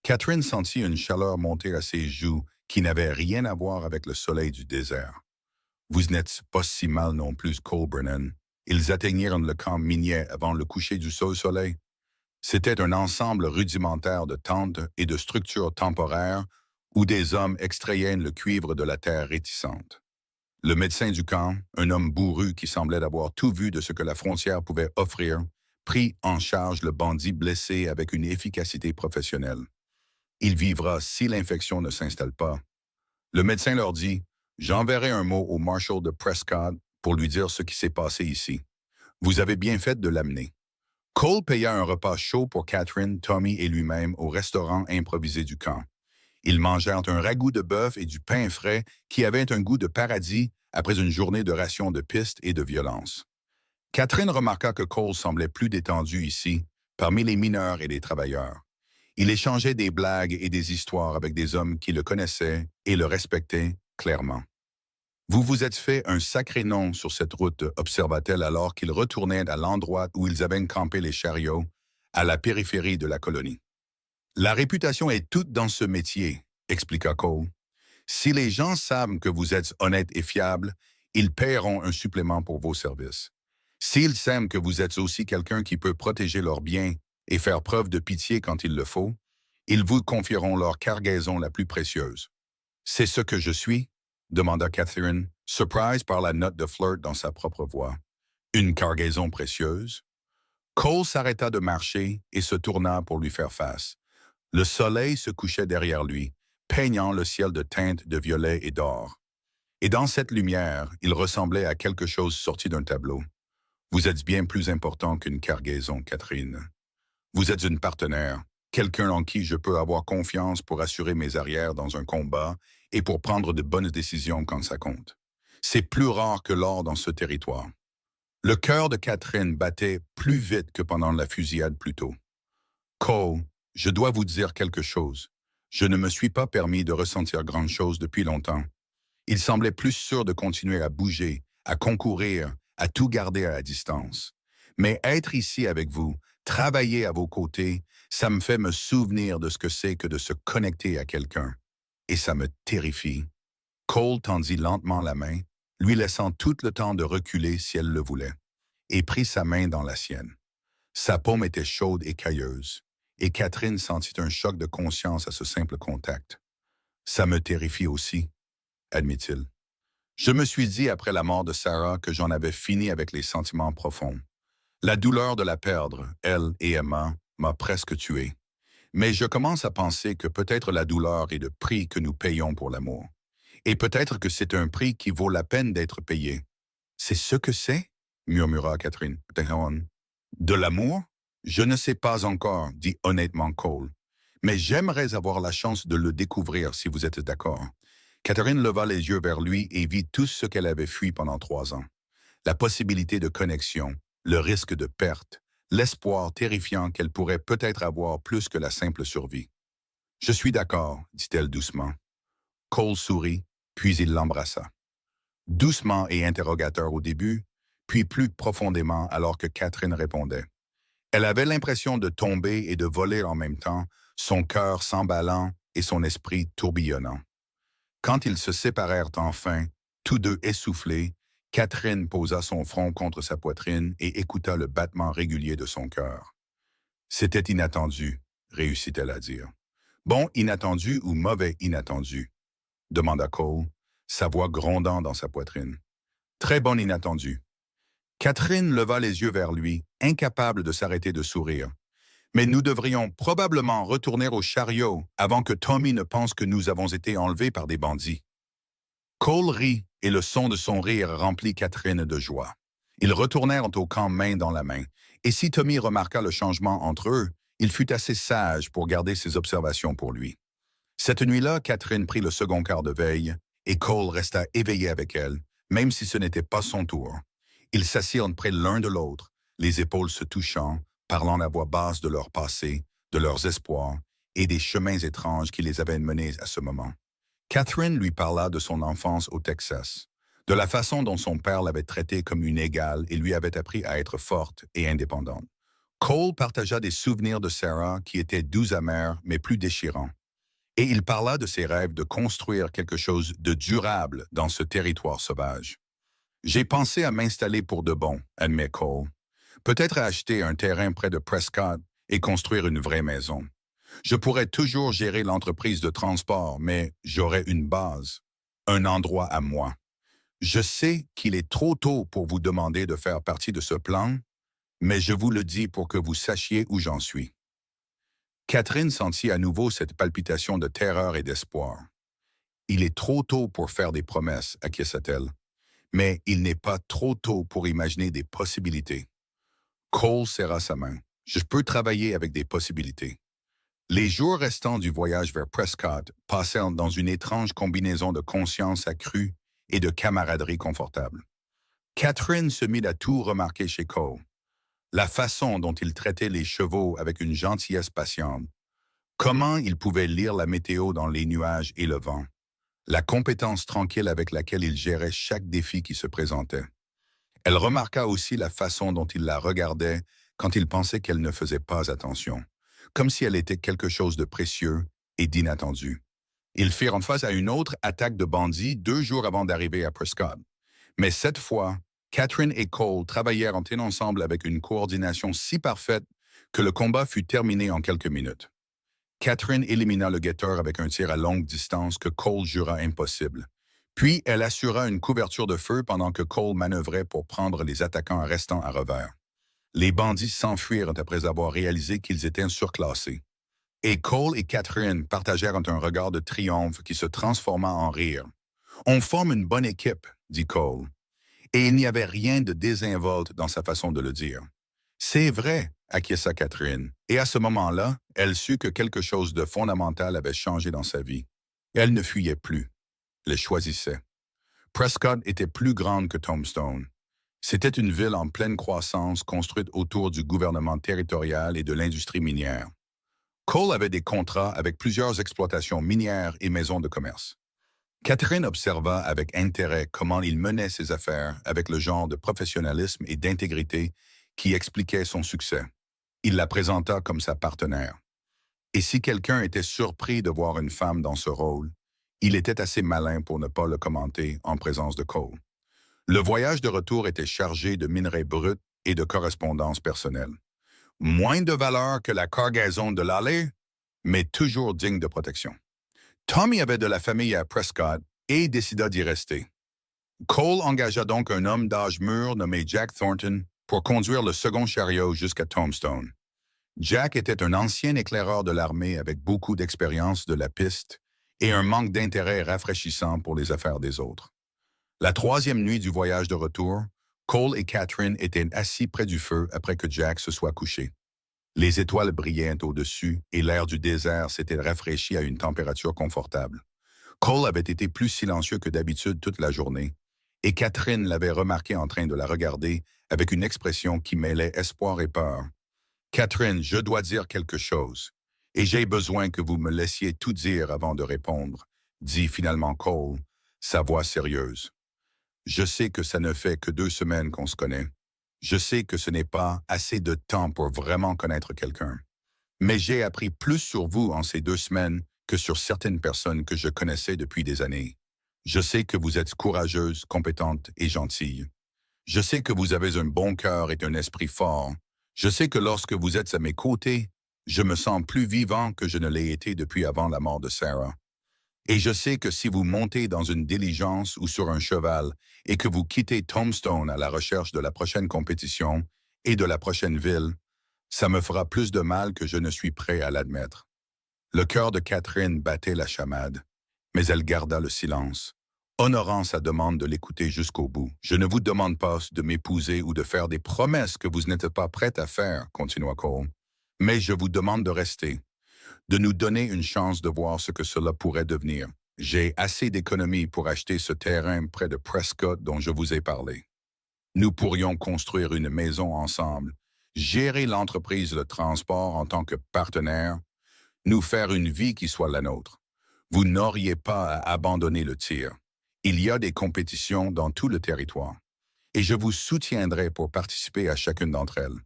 [SPEAKER 1] Catherine sentit une chaleur monter à ses joues qui n'avait rien à voir avec le soleil du désert. « Vous n'êtes pas si mal non plus, Cole Brennan. » Ils atteignirent le camp minier avant le coucher du soleil. C'était un ensemble rudimentaire de tentes et de structures temporaires où des hommes extrayaient le cuivre de la terre réticente. Le médecin du camp, un homme bourru qui semblait avoir tout vu de ce que la frontière pouvait offrir, prit en charge le bandit blessé avec une efficacité professionnelle. Il vivra si l'infection ne s'installe pas. Le médecin leur dit « J'enverrai un mot au marshal de Prescott pour lui dire ce qui s'est passé ici. Vous avez bien fait de l'amener. » Cole paya un repas chaud pour Catherine, Tommy et lui-même au restaurant improvisé du camp. Ils mangèrent un ragoût de bœuf et du pain frais qui avait un goût de paradis après une journée de rations de piste et de violence. Catherine remarqua que Cole semblait plus détendu ici, parmi les mineurs et les travailleurs. Il échangeait des blagues et des histoires avec des hommes qui le connaissaient et le respectaient clairement. « Vous vous êtes fait un sacré nom sur cette route, » observa-t-elle alors qu'ils retournaient à l'endroit où ils avaient campé les chariots, à la périphérie de la colonie. « La réputation est toute dans ce métier, » expliqua Cole. « Si les gens savent que vous êtes honnête et fiable, ils paieront un supplément pour vos services. S'ils savent que vous êtes aussi quelqu'un qui peut protéger leurs biens et faire preuve de pitié quand il le faut, ils vous confieront leur cargaison la plus précieuse. »« C'est ce que je suis ?» demanda Catherine, surprise par la note de flirt dans sa propre voix. « Une cargaison précieuse? » Cole s'arrêta de marcher et se tourna pour lui faire face. Le soleil se couchait derrière lui, peignant le ciel de teintes de violet et d'or. Et dans cette lumière, il ressemblait à quelque chose sorti d'un tableau. Vous êtes bien plus important qu'une cargaison, Catherine. Vous êtes une partenaire, quelqu'un en qui je peux avoir confiance pour assurer mes arrières dans un combat et pour prendre de bonnes décisions quand ça compte. C'est plus rare que l'or dans ce territoire. Le cœur de Catherine battait plus vite que pendant la fusillade plus tôt. Cole, je dois vous dire quelque chose. Je ne me suis pas permis de ressentir grand-chose depuis longtemps. Il semblait plus sûr de continuer à bouger, à concourir, à tout garder à la distance. Mais être ici avec vous, travailler à vos côtés, ça me fait me souvenir de ce que c'est que de se connecter à quelqu'un. Et ça me terrifie. Cole tendit lentement la main, lui laissant tout le temps de reculer si elle le voulait, et prit sa main dans la sienne. Sa paume était chaude et cailleuse, et Catherine sentit un choc de conscience à ce simple contact. Ça me terrifie aussi, admit-il. Je me suis dit après la mort de Sarah que j'en avais fini avec les sentiments profonds. La douleur de la perdre, elle et Emma, m'a presque tué. Mais je commence à penser que peut-être la douleur est le prix que nous payons pour l'amour. Et peut-être que c'est un prix qui vaut la peine d'être payé. C'est ce que c'est? Murmura Catherine. De l'amour? Je ne sais pas encore, dit honnêtement Cole. Mais j'aimerais avoir la chance de le découvrir si vous êtes d'accord. Catherine leva les yeux vers lui et vit tout ce qu'elle avait fui pendant 3 ans. La possibilité de connexion, le risque de perte, l'espoir terrifiant qu'elle pourrait peut-être avoir plus que la simple survie. Je suis d'accord, dit-elle doucement. Cole sourit, puis il l'embrassa. Doucement et interrogateur au début, puis plus profondément alors que Catherine répondait. Elle avait l'impression de tomber et de voler en même temps, son cœur s'emballant et son esprit tourbillonnant. Quand ils se séparèrent enfin, tous deux essoufflés, Catherine posa son front contre sa poitrine et écouta le battement régulier de son cœur. C'était inattendu, réussit-elle à dire. Bon inattendu ou mauvais inattendu? Demanda Cole, sa voix grondant dans sa poitrine. Très bon inattendu. Catherine leva les yeux vers lui, incapable de s'arrêter de sourire. Mais nous devrions probablement retourner au chariot avant que Tommy ne pense que nous avons été enlevés par des bandits. Cole rit et le son de son rire remplit Catherine de joie. Ils retournèrent au camp main dans la main, et si Tommy remarqua le changement entre eux, il fut assez sage pour garder ses observations pour lui. Cette nuit-là, Catherine prit le second quart de veille, et Cole resta éveillé avec elle, même si ce n'était pas son tour. Ils s'assirent près l'un de l'autre, les épaules se touchant, parlant à voix basse de leur passé, de leurs espoirs et des chemins étranges qui les avaient menés à ce moment. Catherine lui parla de son enfance au Texas, de la façon dont son père l'avait traitée comme une égale et lui avait appris à être forte et indépendante. Cole partagea des souvenirs de Sarah qui étaient doux amers mais plus déchirants. Et il parla de ses rêves de construire quelque chose de durable dans ce territoire sauvage. J'ai pensé à m'installer pour de bon, admet Cole. Peut-être à acheter un terrain près de Prescott et construire une vraie maison. Je pourrais toujours gérer l'entreprise de transport, mais j'aurais une base, un endroit à moi. Je sais qu'il est trop tôt pour vous demander de faire partie de ce plan, mais je vous le dis pour que vous sachiez où j'en suis. Catherine sentit à nouveau cette palpitation de terreur et d'espoir. Il est trop tôt pour faire des promesses, acquiesça-t-elle. Mais il n'est pas trop tôt pour imaginer des possibilités. Cole serra sa main. Je peux travailler avec des possibilités. Les jours restants du voyage vers Prescott passèrent dans une étrange combinaison de conscience accrue et de camaraderie confortable. Catherine se mit à tout remarquer chez Cole. La façon dont il traitait les chevaux avec une gentillesse patiente. Comment il pouvait lire la météo dans les nuages et le vent. La compétence tranquille avec laquelle il gérait chaque défi qui se présentait. Elle remarqua aussi la façon dont il la regardait quand il pensait qu'elle ne faisait pas attention, comme si elle était quelque chose de précieux et d'inattendu. Ils firent en face à une autre attaque de bandits 2 jours avant d'arriver à Prescott. Mais cette fois, Catherine et Cole travaillèrent ensemble avec une coordination si parfaite que le combat fut terminé en quelques minutes. Catherine élimina le guetteur avec un tir à longue distance que Cole jura impossible. Puis, elle assura une couverture de feu pendant que Cole manœuvrait pour prendre les attaquants restants à revers. Les bandits s'enfuirent après avoir réalisé qu'ils étaient surclassés. Et Cole et Catherine partagèrent un regard de triomphe qui se transforma en rire. « On forme une bonne équipe, dit Cole. Et il n'y avait rien de désinvolte dans sa façon de le dire. C'est vrai, acquiesça Catherine, et à ce moment-là, elle sut que quelque chose de fondamental avait changé dans sa vie. Elle ne fuyait plus, elle choisissait. Prescott était plus grande que Tombstone. C'était une ville en pleine croissance construite autour du gouvernement territorial et de l'industrie minière. Cole avait des contrats avec plusieurs exploitations minières et maisons de commerce. Catherine observa avec intérêt comment il menait ses affaires avec le genre de professionnalisme et d'intégrité qui expliquait son succès. Il la présenta comme sa partenaire. Et si quelqu'un était surpris de voir une femme dans ce rôle, il était assez malin pour ne pas le commenter en présence de Cole. Le voyage de retour était chargé de minerais bruts et de correspondances personnelles. Moins de valeur que la cargaison de l'aller, mais toujours digne de protection. Tommy avait de la famille à Prescott et décida d'y rester. Cole engagea donc un homme d'âge mûr nommé Jack Thornton pour conduire le second chariot jusqu'à Tombstone. Jack était un ancien éclaireur de l'armée avec beaucoup d'expérience de la piste et un manque d'intérêt rafraîchissant pour les affaires des autres. La troisième nuit du voyage de retour, Cole et Catherine étaient assis près du feu après que Jack se soit couché. Les étoiles brillaient au-dessus et l'air du désert s'était rafraîchi à une température confortable. Cole avait été plus silencieux que d'habitude toute la journée, et Catherine l'avait remarqué en train de la regarder avec une expression qui mêlait espoir et peur. « Catherine, je dois dire quelque chose, et j'ai besoin que vous me laissiez tout dire avant de répondre, » dit finalement Cole, sa voix sérieuse. « Je sais que ça ne fait que 2 semaines qu'on se connaît. Je sais que ce n'est pas assez de temps pour vraiment connaître quelqu'un. Mais j'ai appris plus sur vous en ces 2 semaines que sur certaines personnes que je connaissais depuis des années. Je sais que vous êtes courageuse, compétente et gentille. Je sais que vous avez un bon cœur et un esprit fort. Je sais que lorsque vous êtes à mes côtés, je me sens plus vivant que je ne l'ai été depuis avant la mort de Sarah. Et je sais que si vous montez dans une diligence ou sur un cheval et que vous quittez Tombstone à la recherche de la prochaine compétition et de la prochaine ville, ça me fera plus de mal que je ne suis prêt à l'admettre. » Le cœur de Catherine battait la chamade, mais elle garda le silence, honorant sa demande de l'écouter jusqu'au bout. « Je ne vous demande pas de m'épouser ou de faire des promesses que vous n'êtes pas prête à faire, » continua Cole, « mais je vous demande de rester, de nous donner une chance de voir ce que cela pourrait devenir. J'ai assez d'économies pour acheter ce terrain près de Prescott dont je vous ai parlé. Nous pourrions construire une maison ensemble, gérer l'entreprise de transport en tant que partenaire, nous faire une vie qui soit la nôtre. Vous n'auriez pas à abandonner le tir. Il y a des compétitions dans tout le territoire, et je vous soutiendrai pour participer à chacune d'entre elles.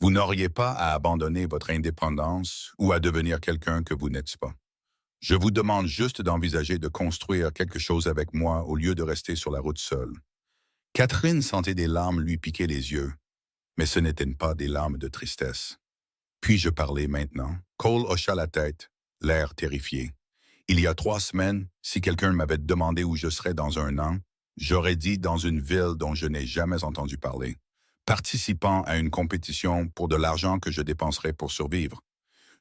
[SPEAKER 1] Vous n'auriez pas à abandonner votre indépendance ou à devenir quelqu'un que vous n'êtes pas. Je vous demande juste d'envisager de construire quelque chose avec moi au lieu de rester sur la route seule. » Catherine sentait des larmes lui piquer les yeux, mais ce n'étaient pas des larmes de tristesse. « Puis-je parler maintenant? » Cole hocha la tête, l'air terrifié. « Il y a 3 semaines, si quelqu'un m'avait demandé où je serais dans 1 an, j'aurais dit dans une ville dont je n'ai jamais entendu parler, participant à une compétition pour de l'argent que je dépenserais pour survivre.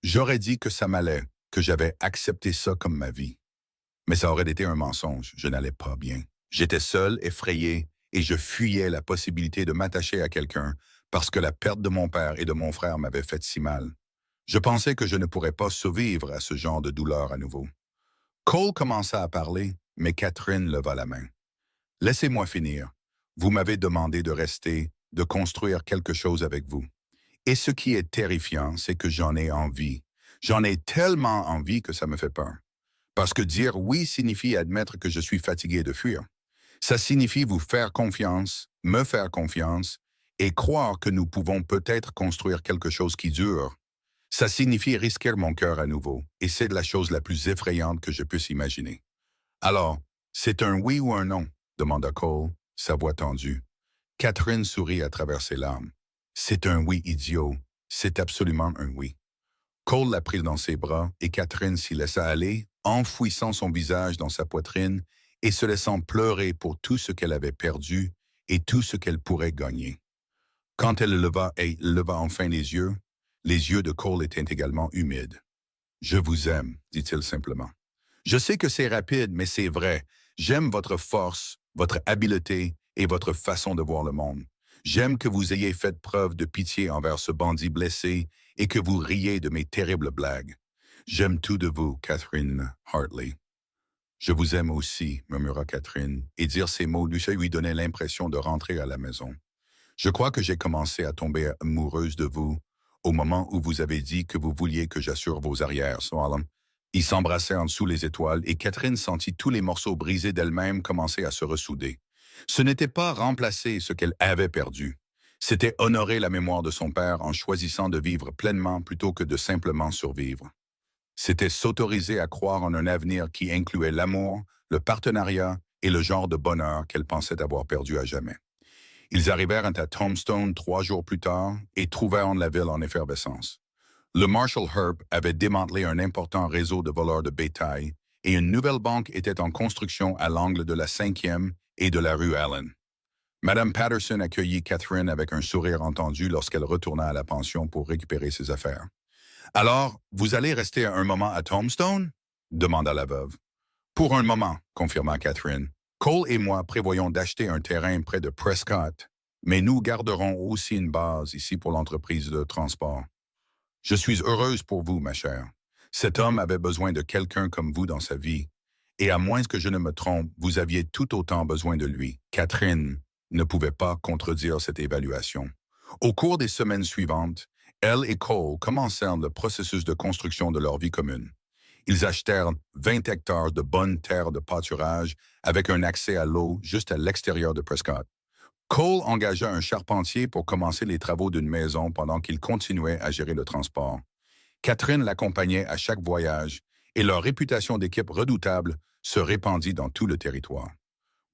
[SPEAKER 1] J'aurais dit que ça m'allait, que j'avais accepté ça comme ma vie. Mais ça aurait été un mensonge, je n'allais pas bien. J'étais seul, effrayé, et je fuyais la possibilité de m'attacher à quelqu'un parce que la perte de mon père et de mon frère m'avait fait si mal. Je pensais que je ne pourrais pas survivre à ce genre de douleur à nouveau. » Cole commença à parler, mais Catherine leva la main. « Laissez-moi finir. Vous m'avez demandé de rester, de construire quelque chose avec vous. Et ce qui est terrifiant, c'est que j'en ai envie. J'en ai tellement envie que ça me fait peur. Parce que dire oui signifie admettre que je suis fatigué de fuir. Ça signifie vous faire confiance, me faire confiance, et croire que nous pouvons peut-être construire quelque chose qui dure. Ça signifie risquer mon cœur à nouveau, et c'est la chose la plus effrayante que je puisse imaginer. « Alors, c'est un oui ou un non? » demanda Cole, sa voix tendue. Catherine sourit à travers ses larmes. « C'est un oui idiot. C'est absolument un oui. » Cole la prit dans ses bras et Catherine s'y laissa aller, enfouissant son visage dans sa poitrine et se laissant pleurer pour tout ce qu'elle avait perdu et tout ce qu'elle pourrait gagner. Quand elle leva enfin les yeux de Cole étaient également humides. « Je vous aime, » dit-il simplement. « Je sais que c'est rapide, mais c'est vrai. J'aime votre force, votre habileté et votre façon de voir le monde. J'aime que vous ayez fait preuve de pitié envers ce bandit blessé et que vous riez de mes terribles blagues. J'aime tout de vous, Catherine Hartley. Je vous aime aussi, murmura Catherine, et dire ces mots lui donnait l'impression de rentrer à la maison. Je crois que j'ai commencé à tomber amoureuse de vous au moment où vous avez dit que vous vouliez que j'assure vos arrières, Solemn. Ils s'embrassèrent en dessous les étoiles et Catherine sentit tous les morceaux brisés d'elle-même commencer à se ressouder. Ce n'était pas remplacer ce qu'elle avait perdu. C'était honorer la mémoire de son père en choisissant de vivre pleinement plutôt que de simplement survivre. C'était s'autoriser à croire en un avenir qui incluait l'amour, le partenariat et le genre de bonheur qu'elle pensait avoir perdu à jamais. Ils arrivèrent à Tombstone 3 jours plus tard et trouvèrent la ville en effervescence. Le Marshal Herb avait démantelé un important réseau de voleurs de bétail et une nouvelle banque était en construction à l'angle de la 5e et de la rue Allen. Madame Patterson accueillit Catherine avec un sourire entendu lorsqu'elle retourna à la pension pour récupérer ses affaires. « Alors, vous allez rester un moment à Tombstone ?» demanda la veuve. « Pour un moment », confirma Catherine. « Cole et moi prévoyons d'acheter un terrain près de Prescott, mais nous garderons aussi une base ici pour l'entreprise de transport. Je suis heureuse pour vous, ma chère. Cet homme avait besoin de quelqu'un comme vous dans sa vie, et à moins que je ne me trompe, vous aviez tout autant besoin de lui. » Catherine ne pouvait pas contredire cette évaluation. Au cours des semaines suivantes, elle et Cole commencèrent le processus de construction de leur vie commune. Ils achetèrent 20 hectares de bonnes terres de pâturage avec un accès à l'eau juste à l'extérieur de Prescott. Cole engagea un charpentier pour commencer les travaux d'une maison pendant qu'il continuait à gérer le transport. Catherine l'accompagnait à chaque voyage et leur réputation d'équipe redoutable se répandit dans tout le territoire.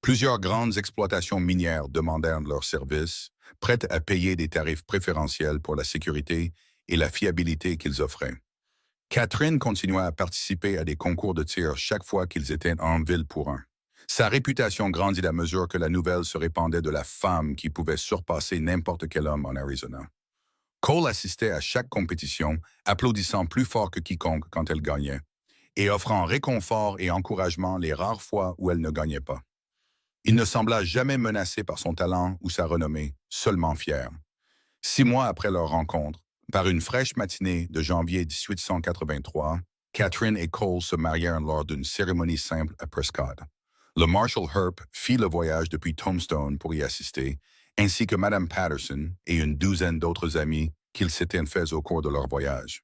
[SPEAKER 1] Plusieurs grandes exploitations minières demandèrent leurs services, prêtes à payer des tarifs préférentiels pour la sécurité et la fiabilité qu'ils offraient. Catherine continua à participer à des concours de tir chaque fois qu'ils étaient en ville pour un. Sa réputation grandit à mesure que la nouvelle se répandait de la femme qui pouvait surpasser n'importe quel homme en Arizona. Cole assistait à chaque compétition, applaudissant plus fort que quiconque quand elle gagnait, et offrant réconfort et encouragement les rares fois où elle ne gagnait pas. Il ne sembla jamais menacé par son talent ou sa renommée, seulement fier. 6 mois après leur rencontre, par une fraîche matinée de janvier 1883, Catherine et Cole se marièrent lors d'une cérémonie simple à Prescott. Le Marshal Herb fit le voyage depuis Tombstone pour y assister, ainsi que Madame Patterson et une douzaine d'autres amis qu'ils s'étaient faits au cours de leur voyage.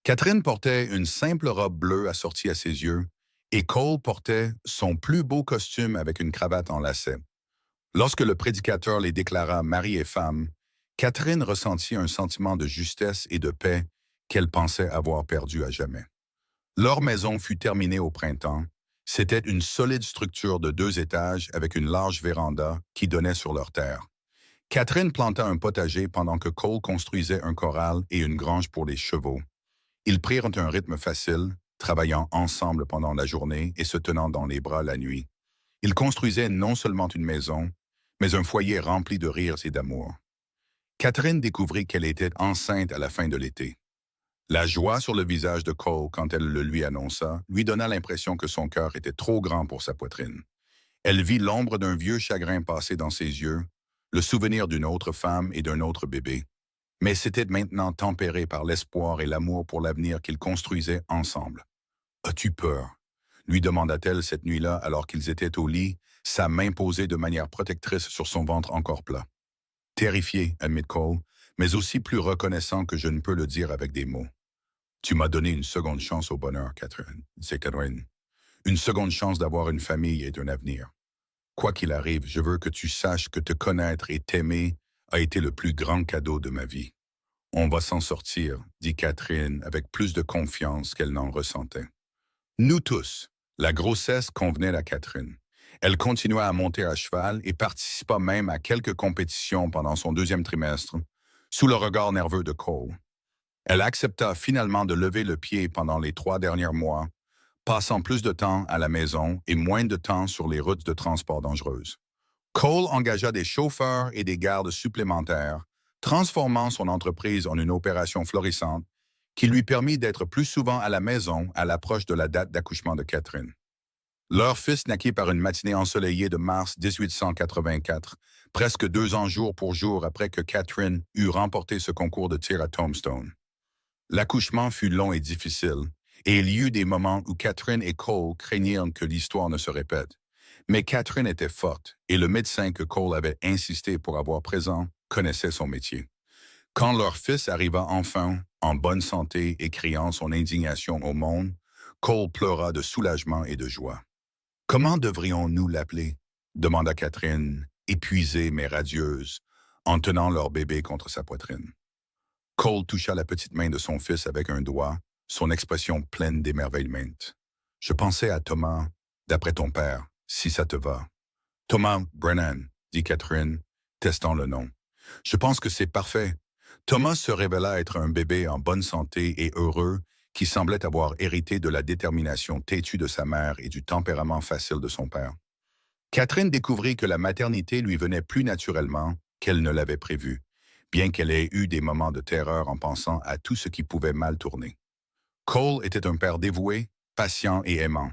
[SPEAKER 1] Catherine portait une simple robe bleue assortie à ses yeux, et Cole portait son plus beau costume avec une cravate en lacets. Lorsque le prédicateur les déclara mari et femme, Catherine ressentit un sentiment de justesse et de paix qu'elle pensait avoir perdu à jamais. Leur maison fut terminée au printemps. C'était une solide structure de 2 étages avec une large véranda qui donnait sur leur terre. Catherine planta un potager pendant que Cole construisait un corral et une grange pour les chevaux. Ils prirent un rythme facile, travaillant ensemble pendant la journée et se tenant dans les bras la nuit. Ils construisaient non seulement une maison, mais un foyer rempli de rires et d'amour. Catherine découvrit qu'elle était enceinte à la fin de l'été. La joie sur le visage de Cole quand elle le lui annonça lui donna l'impression que son cœur était trop grand pour sa poitrine. Elle vit l'ombre d'un vieux chagrin passer dans ses yeux, le souvenir d'une autre femme et d'un autre bébé. Mais c'était maintenant tempéré par l'espoir et l'amour pour l'avenir qu'ils construisaient ensemble. « As-tu peur ?» lui demanda-t-elle cette nuit-là alors qu'ils étaient au lit, sa main posée de manière protectrice sur son ventre encore plat. « Terrifié, admit Cole, mais aussi plus reconnaissant que je ne peux le dire avec des mots. Tu m'as donné une seconde chance au bonheur, Catherine, c'est Catherine. Une seconde chance d'avoir une famille et un avenir. Quoi qu'il arrive, je veux que tu saches que te connaître et t'aimer a été le plus grand cadeau de ma vie. On va s'en sortir, dit Catherine avec plus de confiance qu'elle n'en ressentait. Nous tous, la grossesse convenait à Catherine. Elle continua à monter à cheval et participa même à quelques compétitions pendant son 2e trimestre, sous le regard nerveux de Cole. Elle accepta finalement de lever le pied pendant les 3 derniers mois, passant plus de temps à la maison et moins de temps sur les routes de transport dangereuses. Cole engagea des chauffeurs et des gardes supplémentaires, transformant son entreprise en une opération florissante qui lui permit d'être plus souvent à la maison à l'approche de la date d'accouchement de Catherine. Leur fils naquit par une matinée ensoleillée de mars 1884, presque 2 ans jour pour jour après que Catherine eut remporté ce concours de tir à Tombstone. L'accouchement fut long et difficile, et il y eut des moments où Catherine et Cole craignirent que l'histoire ne se répète. Mais Catherine était forte, et le médecin que Cole avait insisté pour avoir présent connaissait son métier. Quand leur fils arriva enfin, en bonne santé et criant son indignation au monde, Cole pleura de soulagement et de joie. Comment devrions-nous l'appeler? Demanda Catherine, épuisée mais radieuse, en tenant leur bébé contre sa poitrine. Cole toucha la petite main de son fils avec un doigt, son expression pleine d'émerveillement. Je pensais à Thomas, d'après ton père, si ça te va. Thomas Brennan, dit Catherine, testant le nom. Je pense que c'est parfait. Thomas se révéla être un bébé en bonne santé et heureux qui semblait avoir hérité de la détermination têtue de sa mère et du tempérament facile de son père. Catherine découvrit que la maternité lui venait plus naturellement qu'elle ne l'avait prévu, bien qu'elle ait eu des moments de terreur en pensant à tout ce qui pouvait mal tourner. Cole était un père dévoué, patient et aimant.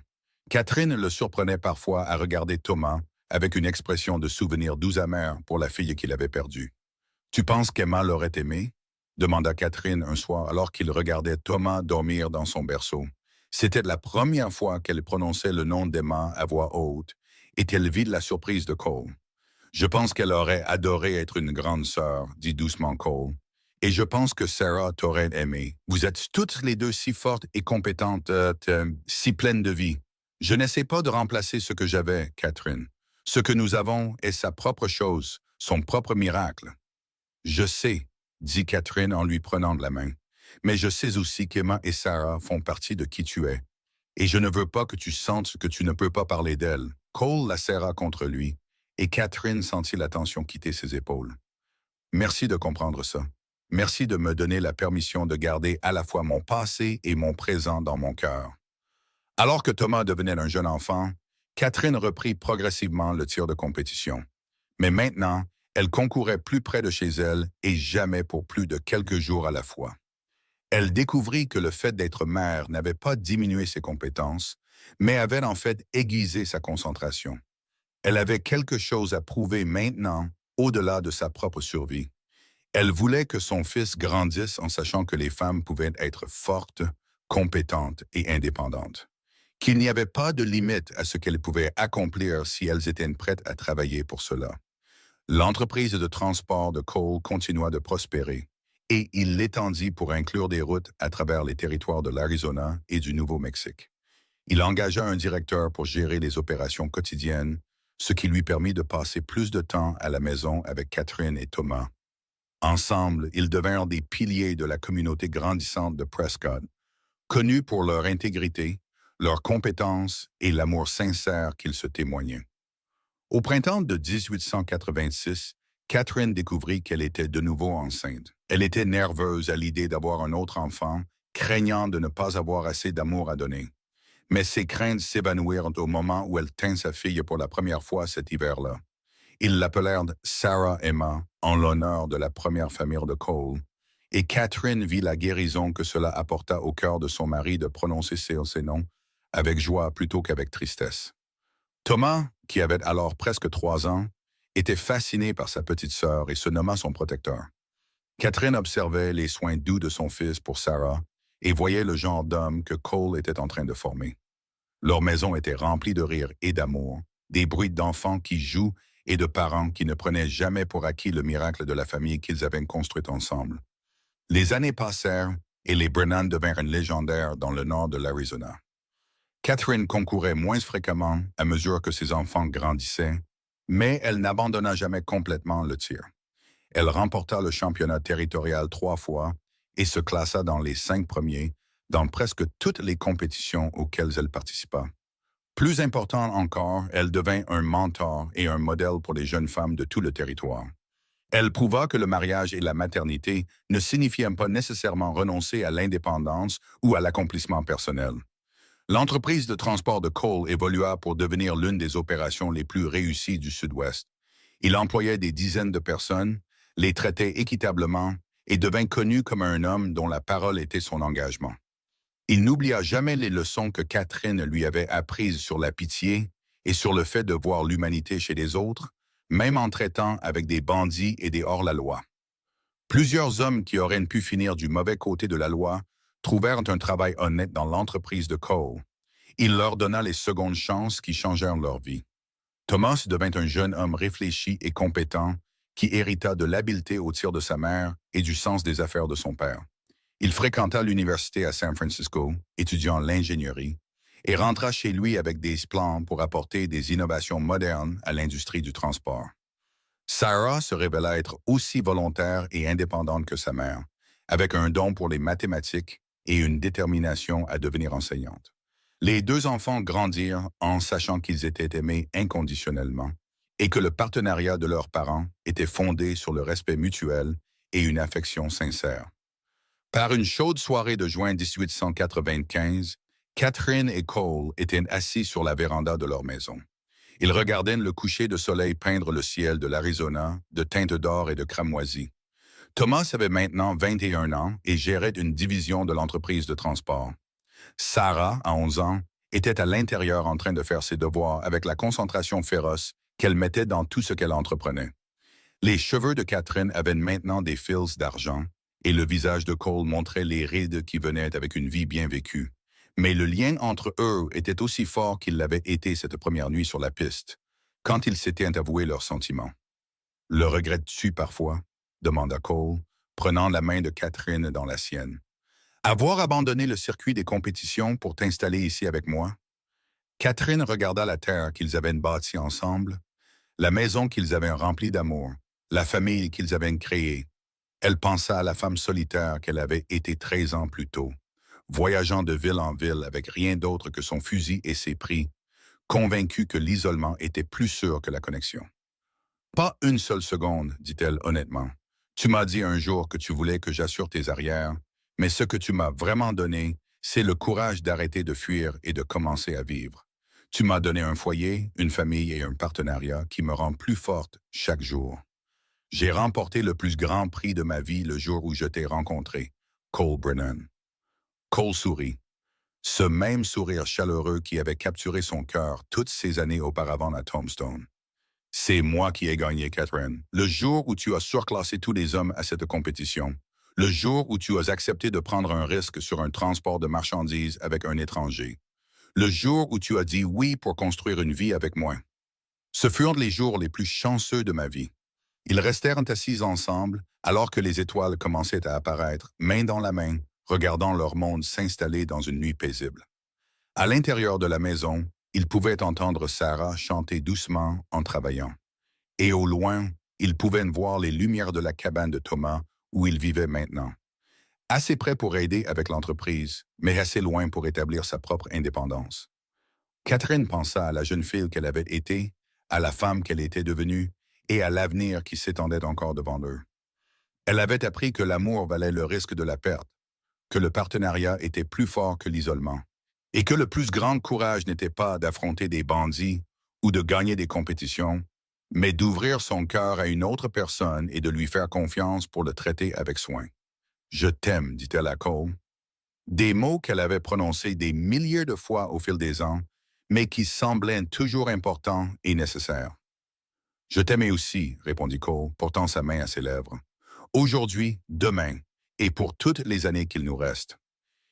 [SPEAKER 1] Catherine le surprenait parfois à regarder Thomas avec une expression de souvenir doux amer pour la fille qu'il avait perdue. « Tu penses qu'Emma l'aurait aimé ?» demanda Catherine un soir alors qu'il regardait Thomas dormir dans son berceau. C'était la première fois qu'elle prononçait le nom d'Emma à voix haute, et elle vit la surprise de Cole. « Je pense qu'elle aurait adoré être une grande sœur, dit doucement Cole. Et je pense que Sarah t'aurait aimé. Vous êtes toutes les deux si fortes et compétentes, si pleines de vie. Je n'essaie pas de remplacer ce que j'avais, Catherine. Ce que nous avons est sa propre chose, son propre miracle. Je sais, dit Catherine en lui prenant de la main, mais je sais aussi qu'Emma et Sarah font partie de qui tu es. Et je ne veux pas que tu sentes que tu ne peux pas parler d'elles. Cole la serra contre lui, et Catherine sentit la tension quitter ses épaules. Merci de comprendre ça. Merci de me donner la permission de garder à la fois mon passé et mon présent dans mon cœur. Alors que Thomas devenait un jeune enfant, Catherine reprit progressivement le tir de compétition. Mais maintenant, elle concourait plus près de chez elle et jamais pour plus de quelques jours à la fois. Elle découvrit que le fait d'être mère n'avait pas diminué ses compétences, mais avait en fait aiguisé sa concentration. Elle avait quelque chose à prouver maintenant, au-delà de sa propre survie. Elle voulait que son fils grandisse en sachant que les femmes pouvaient être fortes, compétentes et indépendantes. Qu'il n'y avait pas de limite à ce qu'elles pouvaient accomplir si elles étaient prêtes à travailler pour cela. L'entreprise de transport de Cole continua de prospérer et il l'étendit pour inclure des routes à travers les territoires de l'Arizona et du Nouveau-Mexique. Il engagea un directeur pour gérer les opérations quotidiennes, ce qui lui permit de passer plus de temps à la maison avec Catherine et Thomas. Ensemble, ils devinrent des piliers de la communauté grandissante de Prescott, connus pour leur intégrité, leurs compétences et l'amour sincère qu'ils se témoignaient. Au printemps de 1886, Catherine découvrit qu'elle était de nouveau enceinte. Elle était nerveuse à l'idée d'avoir un autre enfant, craignant de ne pas avoir assez d'amour à donner. Mais ses craintes s'évanouirent au moment où elle tint sa fille pour la première fois cet hiver-là. Ils l'appelèrent Sarah Emma, en l'honneur de la première famille de Cole, et Catherine vit la guérison que cela apporta au cœur de son mari de prononcer ces noms avec joie plutôt qu'avec tristesse. Thomas, qui avait alors presque 3 ans, était fasciné par sa petite sœur et se nomma son protecteur. Catherine observait les soins doux de son fils pour Sarah et voyait le genre d'homme que Cole était en train de former. Leur maison était remplie de rire et d'amour, des bruits d'enfants qui jouent et de parents qui ne prenaient jamais pour acquis le miracle de la famille qu'ils avaient construite ensemble. Les années passèrent et les Brennan devinrent légendaires dans le nord de l'Arizona. Catherine concourait moins fréquemment à mesure que ses enfants grandissaient, mais elle n'abandonna jamais complètement le tir. Elle remporta le championnat territorial 3 fois et se classa dans les 5 premiers dans presque toutes les compétitions auxquelles elle participa. Plus important encore, elle devint un mentor et un modèle pour les jeunes femmes de tout le territoire. Elle prouva que le mariage et la maternité ne signifiaient pas nécessairement renoncer à l'indépendance ou à l'accomplissement personnel. L'entreprise de transport de Cole évolua pour devenir l'une des opérations les plus réussies du Sud-Ouest. Il employait des dizaines de personnes, les traitait équitablement et devint connu comme un homme dont la parole était son engagement. Il n'oublia jamais les leçons que Catherine lui avait apprises sur la pitié et sur le fait de voir l'humanité chez les autres, même en traitant avec des bandits et des hors-la-loi. Plusieurs hommes qui auraient pu finir du mauvais côté de la loi trouvèrent un travail honnête dans l'entreprise de Cole. Il leur donna les secondes chances qui changèrent leur vie. Thomas devint un jeune homme réfléchi et compétent qui hérita de l'habileté au tir de sa mère et du sens des affaires de son père. Il fréquenta l'université à San Francisco, étudiant l'ingénierie, et rentra chez lui avec des plans pour apporter des innovations modernes à l'industrie du transport. Sarah se révéla être aussi volontaire et indépendante que sa mère, avec un don pour les mathématiques et une détermination à devenir enseignante. Les deux enfants grandirent en sachant qu'ils étaient aimés inconditionnellement et que le partenariat de leurs parents était fondé sur le respect mutuel et une affection sincère. Par une chaude soirée de juin 1895, Catherine et Cole étaient assis sur la véranda de leur maison. Ils regardaient le coucher de soleil peindre le ciel de l'Arizona de teintes d'or et de cramoisi. Thomas avait maintenant 21 ans et gérait une division de l'entreprise de transport. Sarah, à 11 ans, était à l'intérieur en train de faire ses devoirs avec la concentration féroce qu'elle mettait dans tout ce qu'elle entreprenait. Les cheveux de Catherine avaient maintenant des fils d'argent et le visage de Cole montrait les rides qui venaient avec une vie bien vécue. Mais le lien entre eux était aussi fort qu'il l'avait été cette première nuit sur la piste, quand ils s'étaient avoués leurs sentiments. « Le regrettes-tu parfois ?» demanda Cole, prenant la main de Catherine dans la sienne. « Avoir abandonné le circuit des compétitions pour t'installer ici avec moi ?» Catherine regarda la terre qu'ils avaient bâtie ensemble, la maison qu'ils avaient remplie d'amour, la famille qu'ils avaient créée. Elle pensa à la femme solitaire qu'elle avait été 13 ans plus tôt, voyageant de ville en ville avec rien d'autre que son fusil et ses prix, convaincue que l'isolement était plus sûr que la connexion. « Pas une seule seconde, dit-elle honnêtement. Tu m'as dit un jour que tu voulais que j'assure tes arrières, mais ce que tu m'as vraiment donné, c'est le courage d'arrêter de fuir et de commencer à vivre. Tu m'as donné un foyer, une famille et un partenariat qui me rend plus forte chaque jour. J'ai remporté le plus grand prix de ma vie le jour où je t'ai rencontré, Cole Brennan. » Cole sourit. Ce même sourire chaleureux qui avait capturé son cœur toutes ces années auparavant à Tombstone. « C'est moi qui ai gagné, Catherine. Le jour où tu as surclassé tous les hommes à cette compétition. Le jour où tu as accepté de prendre un risque sur un transport de marchandises avec un étranger. Le jour où tu as dit oui pour construire une vie avec moi. Ce furent les jours les plus chanceux de ma vie. » Ils restèrent assis ensemble alors que les étoiles commençaient à apparaître, main dans la main, regardant leur monde s'installer dans une nuit paisible. À l'intérieur de la maison, ils pouvaient entendre Sarah chanter doucement en travaillant. Et au loin, ils pouvaient voir les lumières de la cabane de Thomas où il vivait maintenant. Assez près pour aider avec l'entreprise, mais assez loin pour établir sa propre indépendance. Catherine pensa à la jeune fille qu'elle avait été, à la femme qu'elle était devenue, et à l'avenir qui s'étendait encore devant eux. Elle avait appris que l'amour valait le risque de la perte, que le partenariat était plus fort que l'isolement, et que le plus grand courage n'était pas d'affronter des bandits ou de gagner des compétitions, mais d'ouvrir son cœur à une autre personne et de lui faire confiance pour le traiter avec soin. « Je t'aime », dit-elle à Cole. Des mots qu'elle avait prononcés des milliers de fois au fil des ans, mais qui semblaient toujours importants et nécessaires. « Je t'aimais aussi », répondit Cole, portant sa main à ses lèvres. « Aujourd'hui, demain, et pour toutes les années qu'il nous reste. »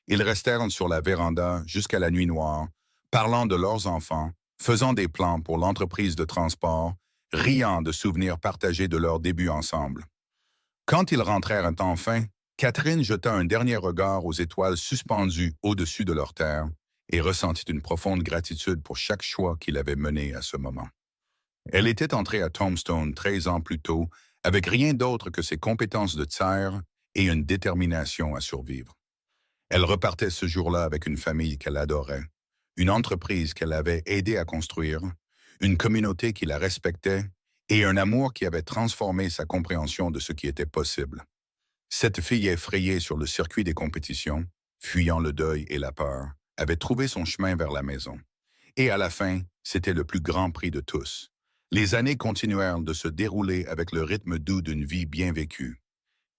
[SPEAKER 1] Ils restèrent sur la véranda jusqu'à la nuit noire, parlant de leurs enfants, faisant des plans pour l'entreprise de transport, riant de souvenirs partagés de leurs débuts ensemble. Quand ils rentrèrent enfin, Catherine jeta un dernier regard aux étoiles suspendues au-dessus de leur terre et ressentit une profonde gratitude pour chaque choix qu'il avait mené à ce moment. Elle était entrée à Tombstone 13 ans plus tôt, avec rien d'autre que ses compétences de tir et une détermination à survivre. Elle repartait ce jour-là avec une famille qu'elle adorait, une entreprise qu'elle avait aidé à construire, une communauté qui la respectait et un amour qui avait transformé sa compréhension de ce qui était possible. Cette fille effrayée sur le circuit des compétitions, fuyant le deuil et la peur, avait trouvé son chemin vers la maison. Et à la fin, c'était le plus grand prix de tous. Les années continuèrent de se dérouler avec le rythme doux d'une vie bien vécue.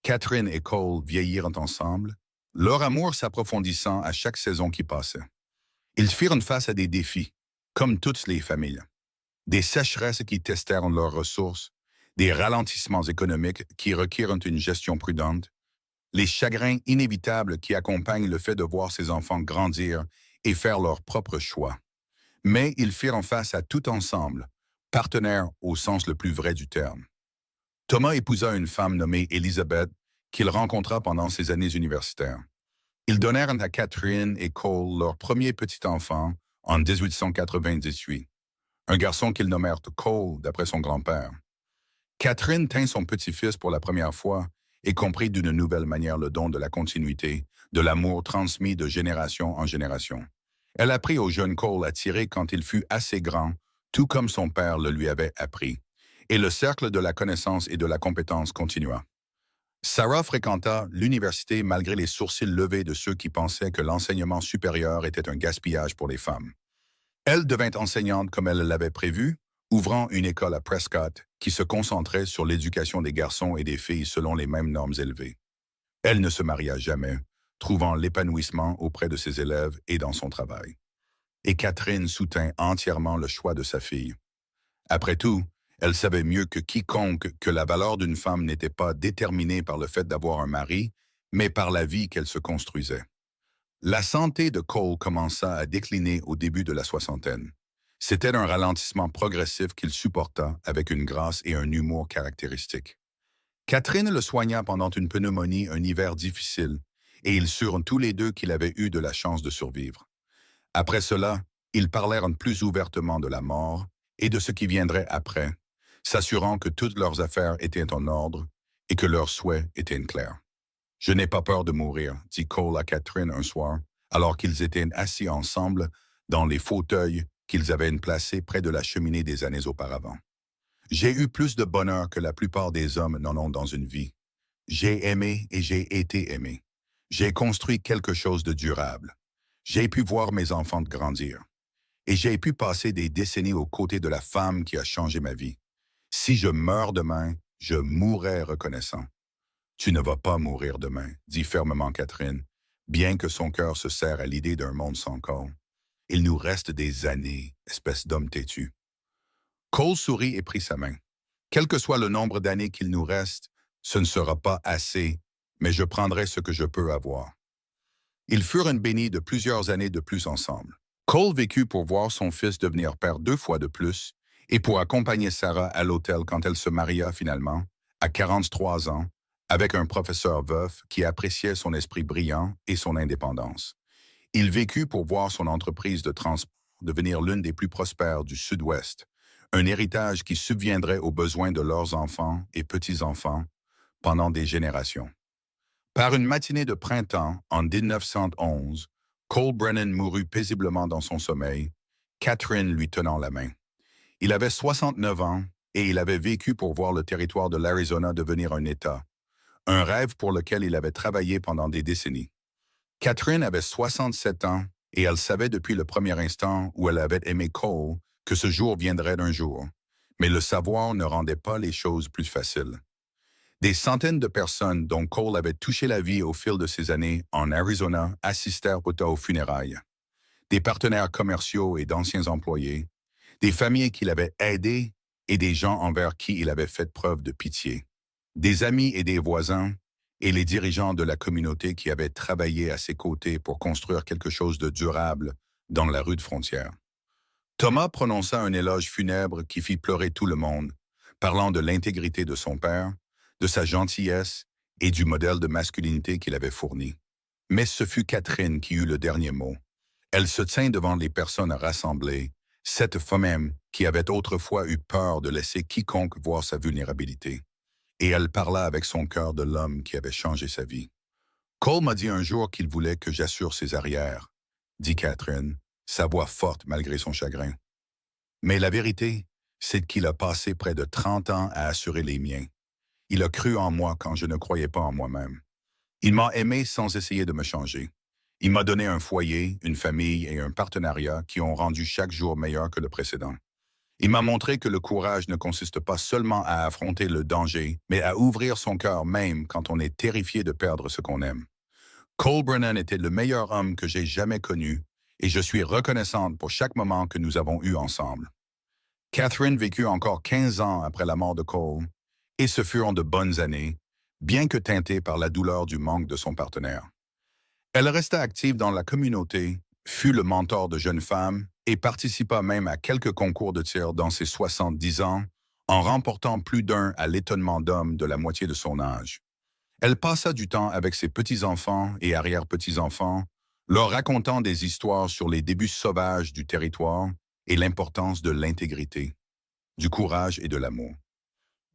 [SPEAKER 1] Catherine et Cole vieillirent ensemble, leur amour s'approfondissant à chaque saison qui passait. Ils firent face à des défis, comme toutes les familles. Des sécheresses qui testèrent leurs ressources, des ralentissements économiques qui requirent une gestion prudente, les chagrins inévitables qui accompagnent le fait de voir ses enfants grandir et faire leurs propres choix. Mais ils firent face à tout ensemble, partenaires au sens le plus vrai du terme. Thomas épousa une femme nommée Elizabeth qu'il rencontra pendant ses années universitaires. Ils donnèrent à Catherine et Cole leur premier petit enfant en 1898, un garçon qu'ils nommèrent Cole d'après son grand-père. Catherine tint son petit-fils pour la première fois et comprit d'une nouvelle manière le don de la continuité, de l'amour transmis de génération en génération. Elle apprit au jeune Cole à tirer quand il fut assez grand, tout comme son père le lui avait appris, et le cercle de la connaissance et de la compétence continua. Sarah fréquenta l'université malgré les sourcils levés de ceux qui pensaient que l'enseignement supérieur était un gaspillage pour les femmes. Elle devint enseignante comme elle l'avait prévu, ouvrant une école à Prescott qui se concentrait sur l'éducation des garçons et des filles selon les mêmes normes élevées. Elle ne se maria jamais, trouvant l'épanouissement auprès de ses élèves et dans son travail. Et Catherine soutint entièrement le choix de sa fille. Après tout, elle savait mieux que quiconque que la valeur d'une femme n'était pas déterminée par le fait d'avoir un mari, mais par la vie qu'elle se construisait. La santé de Cole commença à décliner au début de la soixantaine. C'était un ralentissement progressif qu'il supporta avec une grâce et un humour caractéristiques. Catherine le soigna pendant une pneumonie un hiver difficile, et ils surent tous les deux qu'il avait eu de la chance de survivre. Après cela, ils parlèrent plus ouvertement de la mort et de ce qui viendrait après, s'assurant que toutes leurs affaires étaient en ordre et que leurs souhaits étaient clairs. « Je n'ai pas peur de mourir », dit Cole à Catherine un soir, alors qu'ils étaient assis ensemble dans les fauteuils qu'ils avaient placés près de la cheminée des années auparavant. « J'ai eu plus de bonheur que la plupart des hommes n'en ont dans une vie. J'ai aimé et j'ai été aimé. J'ai construit quelque chose de durable. J'ai pu voir mes enfants grandir. Et j'ai pu passer des décennies aux côtés de la femme qui a changé ma vie. Si je meurs demain, je mourrai reconnaissant. » « Tu ne vas pas mourir demain, » dit fermement Catherine, bien que son cœur se serre à l'idée d'un monde sans corps. « Il nous reste des années, espèce d'homme têtu. » Cole sourit et prit sa main. « Quel que soit le nombre d'années qu'il nous reste, ce ne sera pas assez, mais je prendrai ce que je peux avoir. » Ils furent bénis de plusieurs années de plus ensemble. Cole vécut pour voir son fils devenir père 2 fois de plus et pour accompagner Sarah à l'hôtel quand elle se maria finalement, à 43 ans, avec un professeur veuf qui appréciait son esprit brillant et son indépendance. Il vécut pour voir son entreprise de transport devenir l'une des plus prospères du Sud-Ouest, un héritage qui subviendrait aux besoins de leurs enfants et petits-enfants pendant des générations. Par une matinée de printemps en 1911, Cole Brennan mourut paisiblement dans son sommeil, Catherine lui tenant la main. Il avait 69 ans et il avait vécu pour voir le territoire de l'Arizona devenir un État, un rêve pour lequel il avait travaillé pendant des décennies. Catherine avait 67 ans et elle savait depuis le premier instant où elle avait aimé Cole que ce jour viendrait d'un jour, mais le savoir ne rendait pas les choses plus faciles. Des centaines de personnes dont Cole avait touché la vie au fil de ses années en Arizona assistèrent aux funérailles. Des partenaires commerciaux et d'anciens employés, des familles qu'il avait aidées et des gens envers qui il avait fait preuve de pitié. Des amis et des voisins, et les dirigeants de la communauté qui avaient travaillé à ses côtés pour construire quelque chose de durable dans la rue de Frontière. Thomas prononça un éloge funèbre qui fit pleurer tout le monde, parlant de l'intégrité de son père, de sa gentillesse et du modèle de masculinité qu'il avait fourni. Mais ce fut Catherine qui eut le dernier mot. Elle se tint devant les personnes rassemblées, cette femme qui avait autrefois eu peur de laisser quiconque voir sa vulnérabilité. Et elle parla avec son cœur de l'homme qui avait changé sa vie. « Cole m'a dit un jour qu'il voulait que j'assure ses arrières, » dit Catherine, sa voix forte malgré son chagrin. « Mais la vérité, c'est qu'il a passé près de 30 ans à assurer les miens. Il a cru en moi quand je ne croyais pas en moi-même. Il m'a aimé sans essayer de me changer. Il m'a donné un foyer, une famille et un partenariat qui ont rendu chaque jour meilleur que le précédent. Il m'a montré que le courage ne consiste pas seulement à affronter le danger, mais à ouvrir son cœur même quand on est terrifié de perdre ce qu'on aime. Cole Brennan était le meilleur homme que j'ai jamais connu et je suis reconnaissante pour chaque moment que nous avons eu ensemble. Catherine vécut encore 15 ans après la mort de Cole et ce furent de bonnes années, bien que teintées par la douleur du manque de son partenaire. Elle resta active dans la communauté, fut le mentor de jeunes femmes et participa même à quelques concours de tir dans ses 70 ans, en remportant plus d'un à l'étonnement d'hommes de la moitié de son âge. Elle passa du temps avec ses petits-enfants et arrière-petits-enfants, leur racontant des histoires sur les débuts sauvages du territoire et l'importance de l'intégrité, du courage et de l'amour.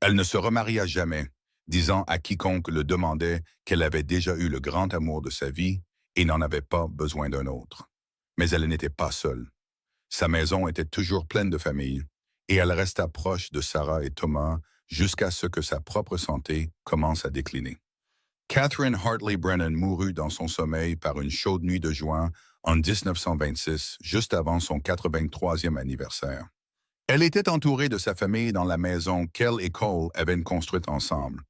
[SPEAKER 1] Elle ne se remaria jamais, disant à quiconque le demandait qu'elle avait déjà eu le grand amour de sa vie et n'en avait pas besoin d'un autre. Mais elle n'était pas seule. Sa maison était toujours pleine de famille, et elle resta proche de Sarah et Thomas jusqu'à ce que sa propre santé commence à décliner. Catherine Hartley Brennan mourut dans son sommeil par une chaude nuit de juin en 1926, juste avant son 83e anniversaire. Elle était entourée de sa famille dans la maison qu'elle et Cole avaient construite ensemble.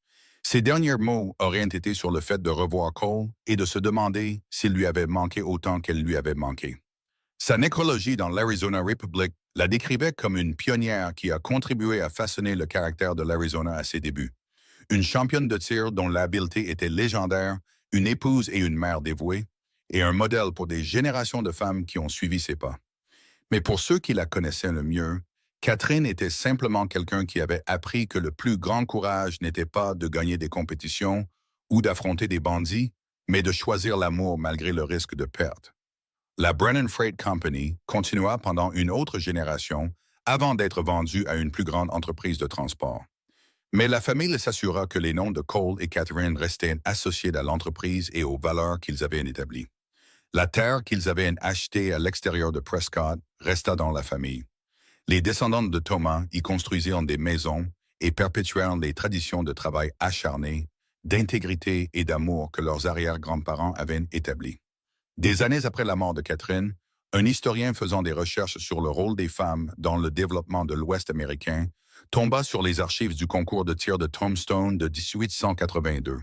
[SPEAKER 1] Ses derniers mots auraient été sur le fait de revoir Cole et de se demander s'il lui avait manqué autant qu'elle lui avait manqué. Sa nécrologie dans l'Arizona Republic la décrivait comme une pionnière qui a contribué à façonner le caractère de l'Arizona à ses débuts. Une championne de tir dont l'habileté était légendaire, une épouse et une mère dévouée, et un modèle pour des générations de femmes qui ont suivi ses pas. Mais pour ceux qui la connaissaient le mieux, Catherine était simplement quelqu'un qui avait appris que le plus grand courage n'était pas de gagner des compétitions ou d'affronter des bandits, mais de choisir l'amour malgré le risque de perte. La Brennan Freight Company continua pendant une autre génération avant d'être vendue à une plus grande entreprise de transport. Mais la famille s'assura que les noms de Cole et Catherine restaient associés à l'entreprise et aux valeurs qu'ils avaient établies. La terre qu'ils avaient achetée à l'extérieur de Prescott resta dans la famille. Les descendants de Thomas y construisirent des maisons et perpétuèrent les traditions de travail acharné, d'intégrité et d'amour que leurs arrière-grands-parents avaient établies. Des années après la mort de Catherine, un historien faisant des recherches sur le rôle des femmes dans le développement de l'Ouest américain tomba sur les archives du concours de tir de Tombstone de 1882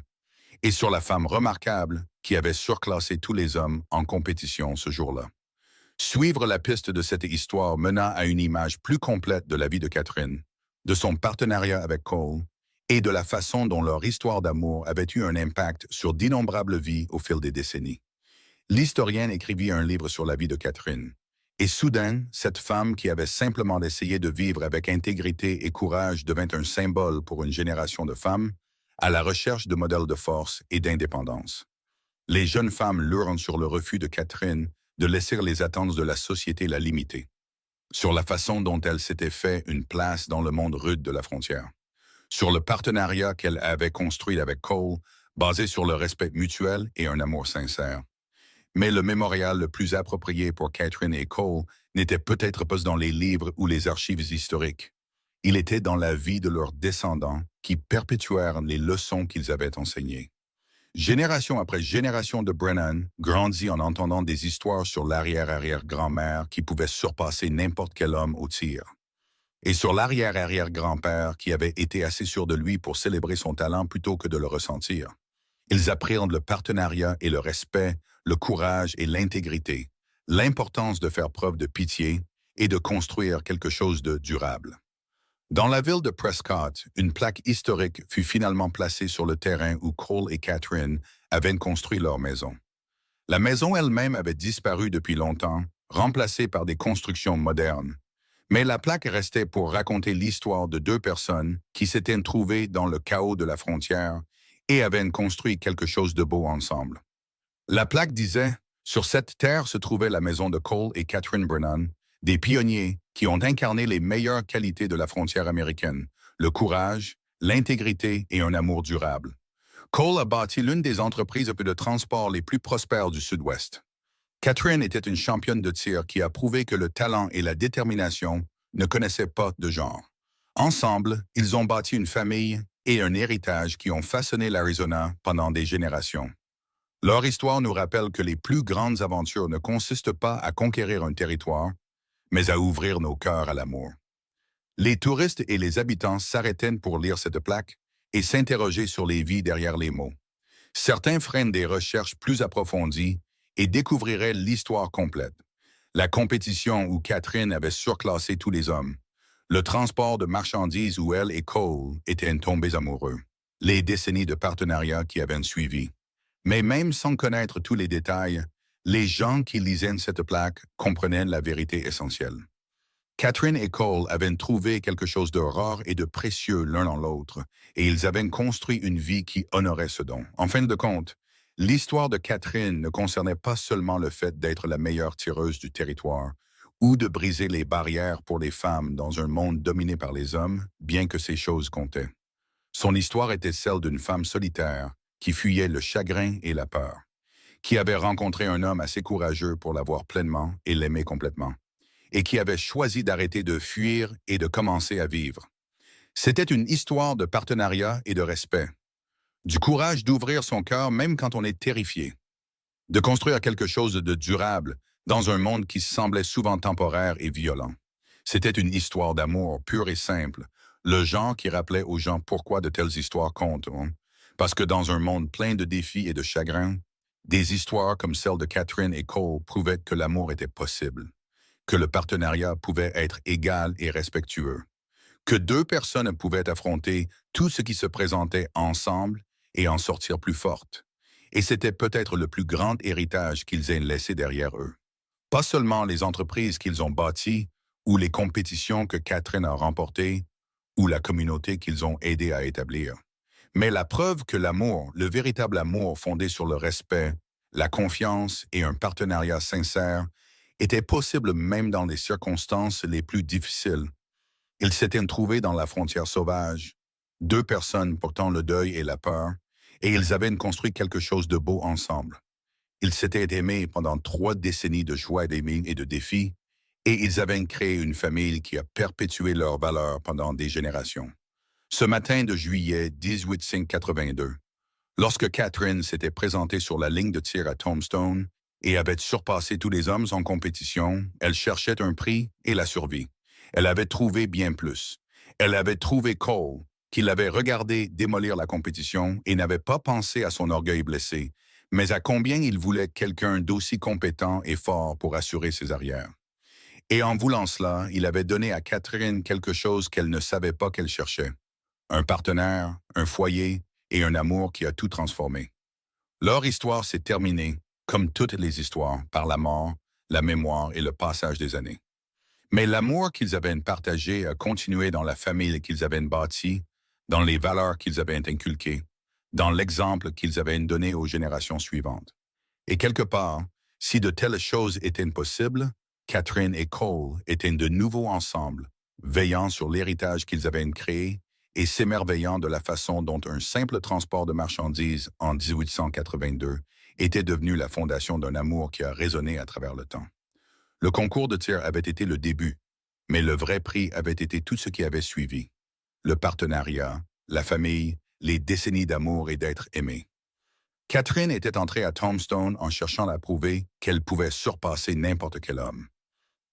[SPEAKER 1] et sur la femme remarquable qui avait surclassé tous les hommes en compétition ce jour-là. Suivre la piste de cette histoire mena à une image plus complète de la vie de Catherine, de son partenariat avec Cole et de la façon dont leur histoire d'amour avait eu un impact sur d'innombrables vies au fil des décennies. L'historien écrivit un livre sur la vie de Catherine. Et soudain, cette femme qui avait simplement essayé de vivre avec intégrité et courage devint un symbole pour une génération de femmes à la recherche de modèles de force et d'indépendance. Les jeunes femmes lurent sur le refus de Catherine de laisser les attentes de la société la limiter, sur la façon dont elle s'était fait une place dans le monde rude de la frontière, sur le partenariat qu'elle avait construit avec Cole, basé sur le respect mutuel et un amour sincère. Mais le mémorial le plus approprié pour Catherine et Cole n'était peut-être pas dans les livres ou les archives historiques. Il était dans la vie de leurs descendants qui perpétuèrent les leçons qu'ils avaient enseignées. Génération après génération de Brennan grandit en entendant des histoires sur l'arrière-arrière-grand-mère qui pouvaient surpasser n'importe quel homme au tir. Et sur l'arrière-arrière-grand-père qui avait été assez sûr de lui pour célébrer son talent plutôt que de le ressentir. Ils apprirent le partenariat et le respect, le courage et l'intégrité, l'importance de faire preuve de pitié et de construire quelque chose de durable. Dans la ville de Prescott, une plaque historique fut finalement placée sur le terrain où Cole et Catherine avaient construit leur maison. La maison elle-même avait disparu depuis longtemps, remplacée par des constructions modernes. Mais la plaque restait pour raconter l'histoire de deux personnes qui s'étaient trouvées dans le chaos de la frontière et avaient construit quelque chose de beau ensemble. La plaque disait « Sur cette terre se trouvait la maison de Cole et Catherine Brennan, des pionniers qui ont incarné les meilleures qualités de la frontière américaine, le courage, l'intégrité et un amour durable. Cole a bâti l'une des entreprises de transport les plus prospères du Sud-Ouest. Catherine était une championne de tir qui a prouvé que le talent et la détermination ne connaissaient pas de genre. Ensemble, ils ont bâti une famille et un héritage qui ont façonné l'Arizona pendant des générations. Leur histoire nous rappelle que les plus grandes aventures ne consistent pas à conquérir un territoire, mais à ouvrir nos cœurs à l'amour. Les touristes et les habitants s'arrêtaient pour lire cette plaque et s'interroger sur les vies derrière les mots. Certains freinent des recherches plus approfondies et découvriraient l'histoire complète. La compétition où Catherine avait surclassé tous les hommes. Le transport de marchandises où elle et Cole étaient tombés amoureux. Les décennies de partenariat qui avaient suivi. Mais même sans connaître tous les détails, les gens qui lisaient cette plaque comprenaient la vérité essentielle. Catherine et Cole avaient trouvé quelque chose de rare et de précieux l'un dans l'autre, et ils avaient construit une vie qui honorait ce don. En fin de compte, l'histoire de Catherine ne concernait pas seulement le fait d'être la meilleure tireuse du territoire, ou de briser les barrières pour les femmes dans un monde dominé par les hommes, bien que ces choses comptaient. Son histoire était celle d'une femme solitaire qui fuyait le chagrin et la peur, qui avait rencontré un homme assez courageux pour l'avoir pleinement et l'aimer complètement, et qui avait choisi d'arrêter de fuir et de commencer à vivre. C'était une histoire de partenariat et de respect, du courage d'ouvrir son cœur même quand on est terrifié, de construire quelque chose de durable dans un monde qui semblait souvent temporaire et violent. C'était une histoire d'amour pure et simple, le genre qui rappelait aux gens pourquoi de telles histoires comptent. Hein? Parce que dans un monde plein de défis et de chagrins, des histoires comme celle de Catherine et Cole prouvaient que l'amour était possible, que le partenariat pouvait être égal et respectueux, que deux personnes pouvaient affronter tout ce qui se présentait ensemble et en sortir plus fortes. Et c'était peut-être le plus grand héritage qu'ils aient laissé derrière eux. Pas seulement les entreprises qu'ils ont bâties, ou les compétitions que Catherine a remportées, ou la communauté qu'ils ont aidé à établir, mais la preuve que l'amour, le véritable amour fondé sur le respect, la confiance et un partenariat sincère, était possible même dans les circonstances les plus difficiles. Ils s'étaient trouvés dans la frontière sauvage, deux personnes portant le deuil et la peur, et ils avaient construit quelque chose de beau ensemble. Ils s'étaient aimés pendant 3 décennies de joie et de défis, et ils avaient créé une famille qui a perpétué leurs valeurs pendant des générations. Ce matin de juillet 1882, lorsque Catherine s'était présentée sur la ligne de tir à Tombstone et avait surpassé tous les hommes en compétition, elle cherchait un prix et la survie. Elle avait trouvé bien plus. Elle avait trouvé Cole, qui l'avait regardé démolir la compétition et n'avait pas pensé à son orgueil blessé, mais à combien il voulait quelqu'un d'aussi compétent et fort pour assurer ses arrières. Et en voulant cela, il avait donné à Catherine quelque chose qu'elle ne savait pas qu'elle cherchait. Un partenaire, un foyer et un amour qui a tout transformé. Leur histoire s'est terminée, comme toutes les histoires, par la mort, la mémoire et le passage des années. Mais l'amour qu'ils avaient partagé a continué dans la famille qu'ils avaient bâtie, dans les valeurs qu'ils avaient inculquées, dans l'exemple qu'ils avaient donné aux générations suivantes. Et quelque part, si de telles choses étaient possibles, Catherine et Cole étaient de nouveau ensemble, veillant sur l'héritage qu'ils avaient créé et s'émerveillant de la façon dont un simple transport de marchandises en 1882 était devenu la fondation d'un amour qui a résonné à travers le temps. Le concours de tir avait été le début, mais le vrai prix avait été tout ce qui avait suivi. Le partenariat, la famille, les décennies d'amour et d'être aimé. Catherine était entrée à Tombstone en cherchant à prouver qu'elle pouvait surpasser n'importe quel homme.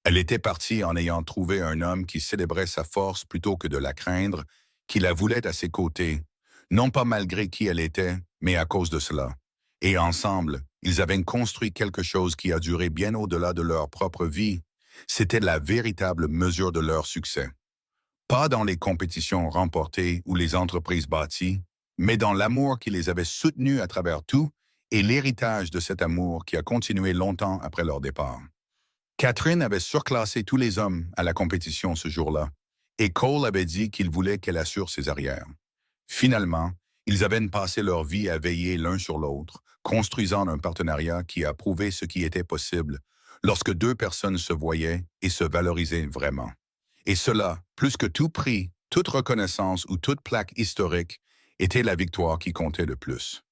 [SPEAKER 1] Elle était partie en ayant trouvé un homme qui célébrait sa force plutôt que de la craindre, qui la voulait à ses côtés, non pas malgré qui elle était, mais à cause de cela. Et ensemble, ils avaient construit quelque chose qui a duré bien au-delà de leur propre vie. C'était la véritable mesure de leur succès. Pas dans les compétitions remportées ou les entreprises bâties, mais dans l'amour qui les avait soutenus à travers tout et l'héritage de cet amour qui a continué longtemps après leur départ. Catherine avait surclassé tous les hommes à la compétition ce jour-là, et Cole avait dit qu'il voulait qu'elle assure ses arrières. Finalement, ils avaient passé leur vie à veiller l'un sur l'autre, construisant un partenariat qui a prouvé ce qui était possible lorsque deux personnes se voyaient et se valorisaient vraiment. Et cela, plus que tout prix, toute reconnaissance ou toute plaque historique, était la victoire qui comptait le plus.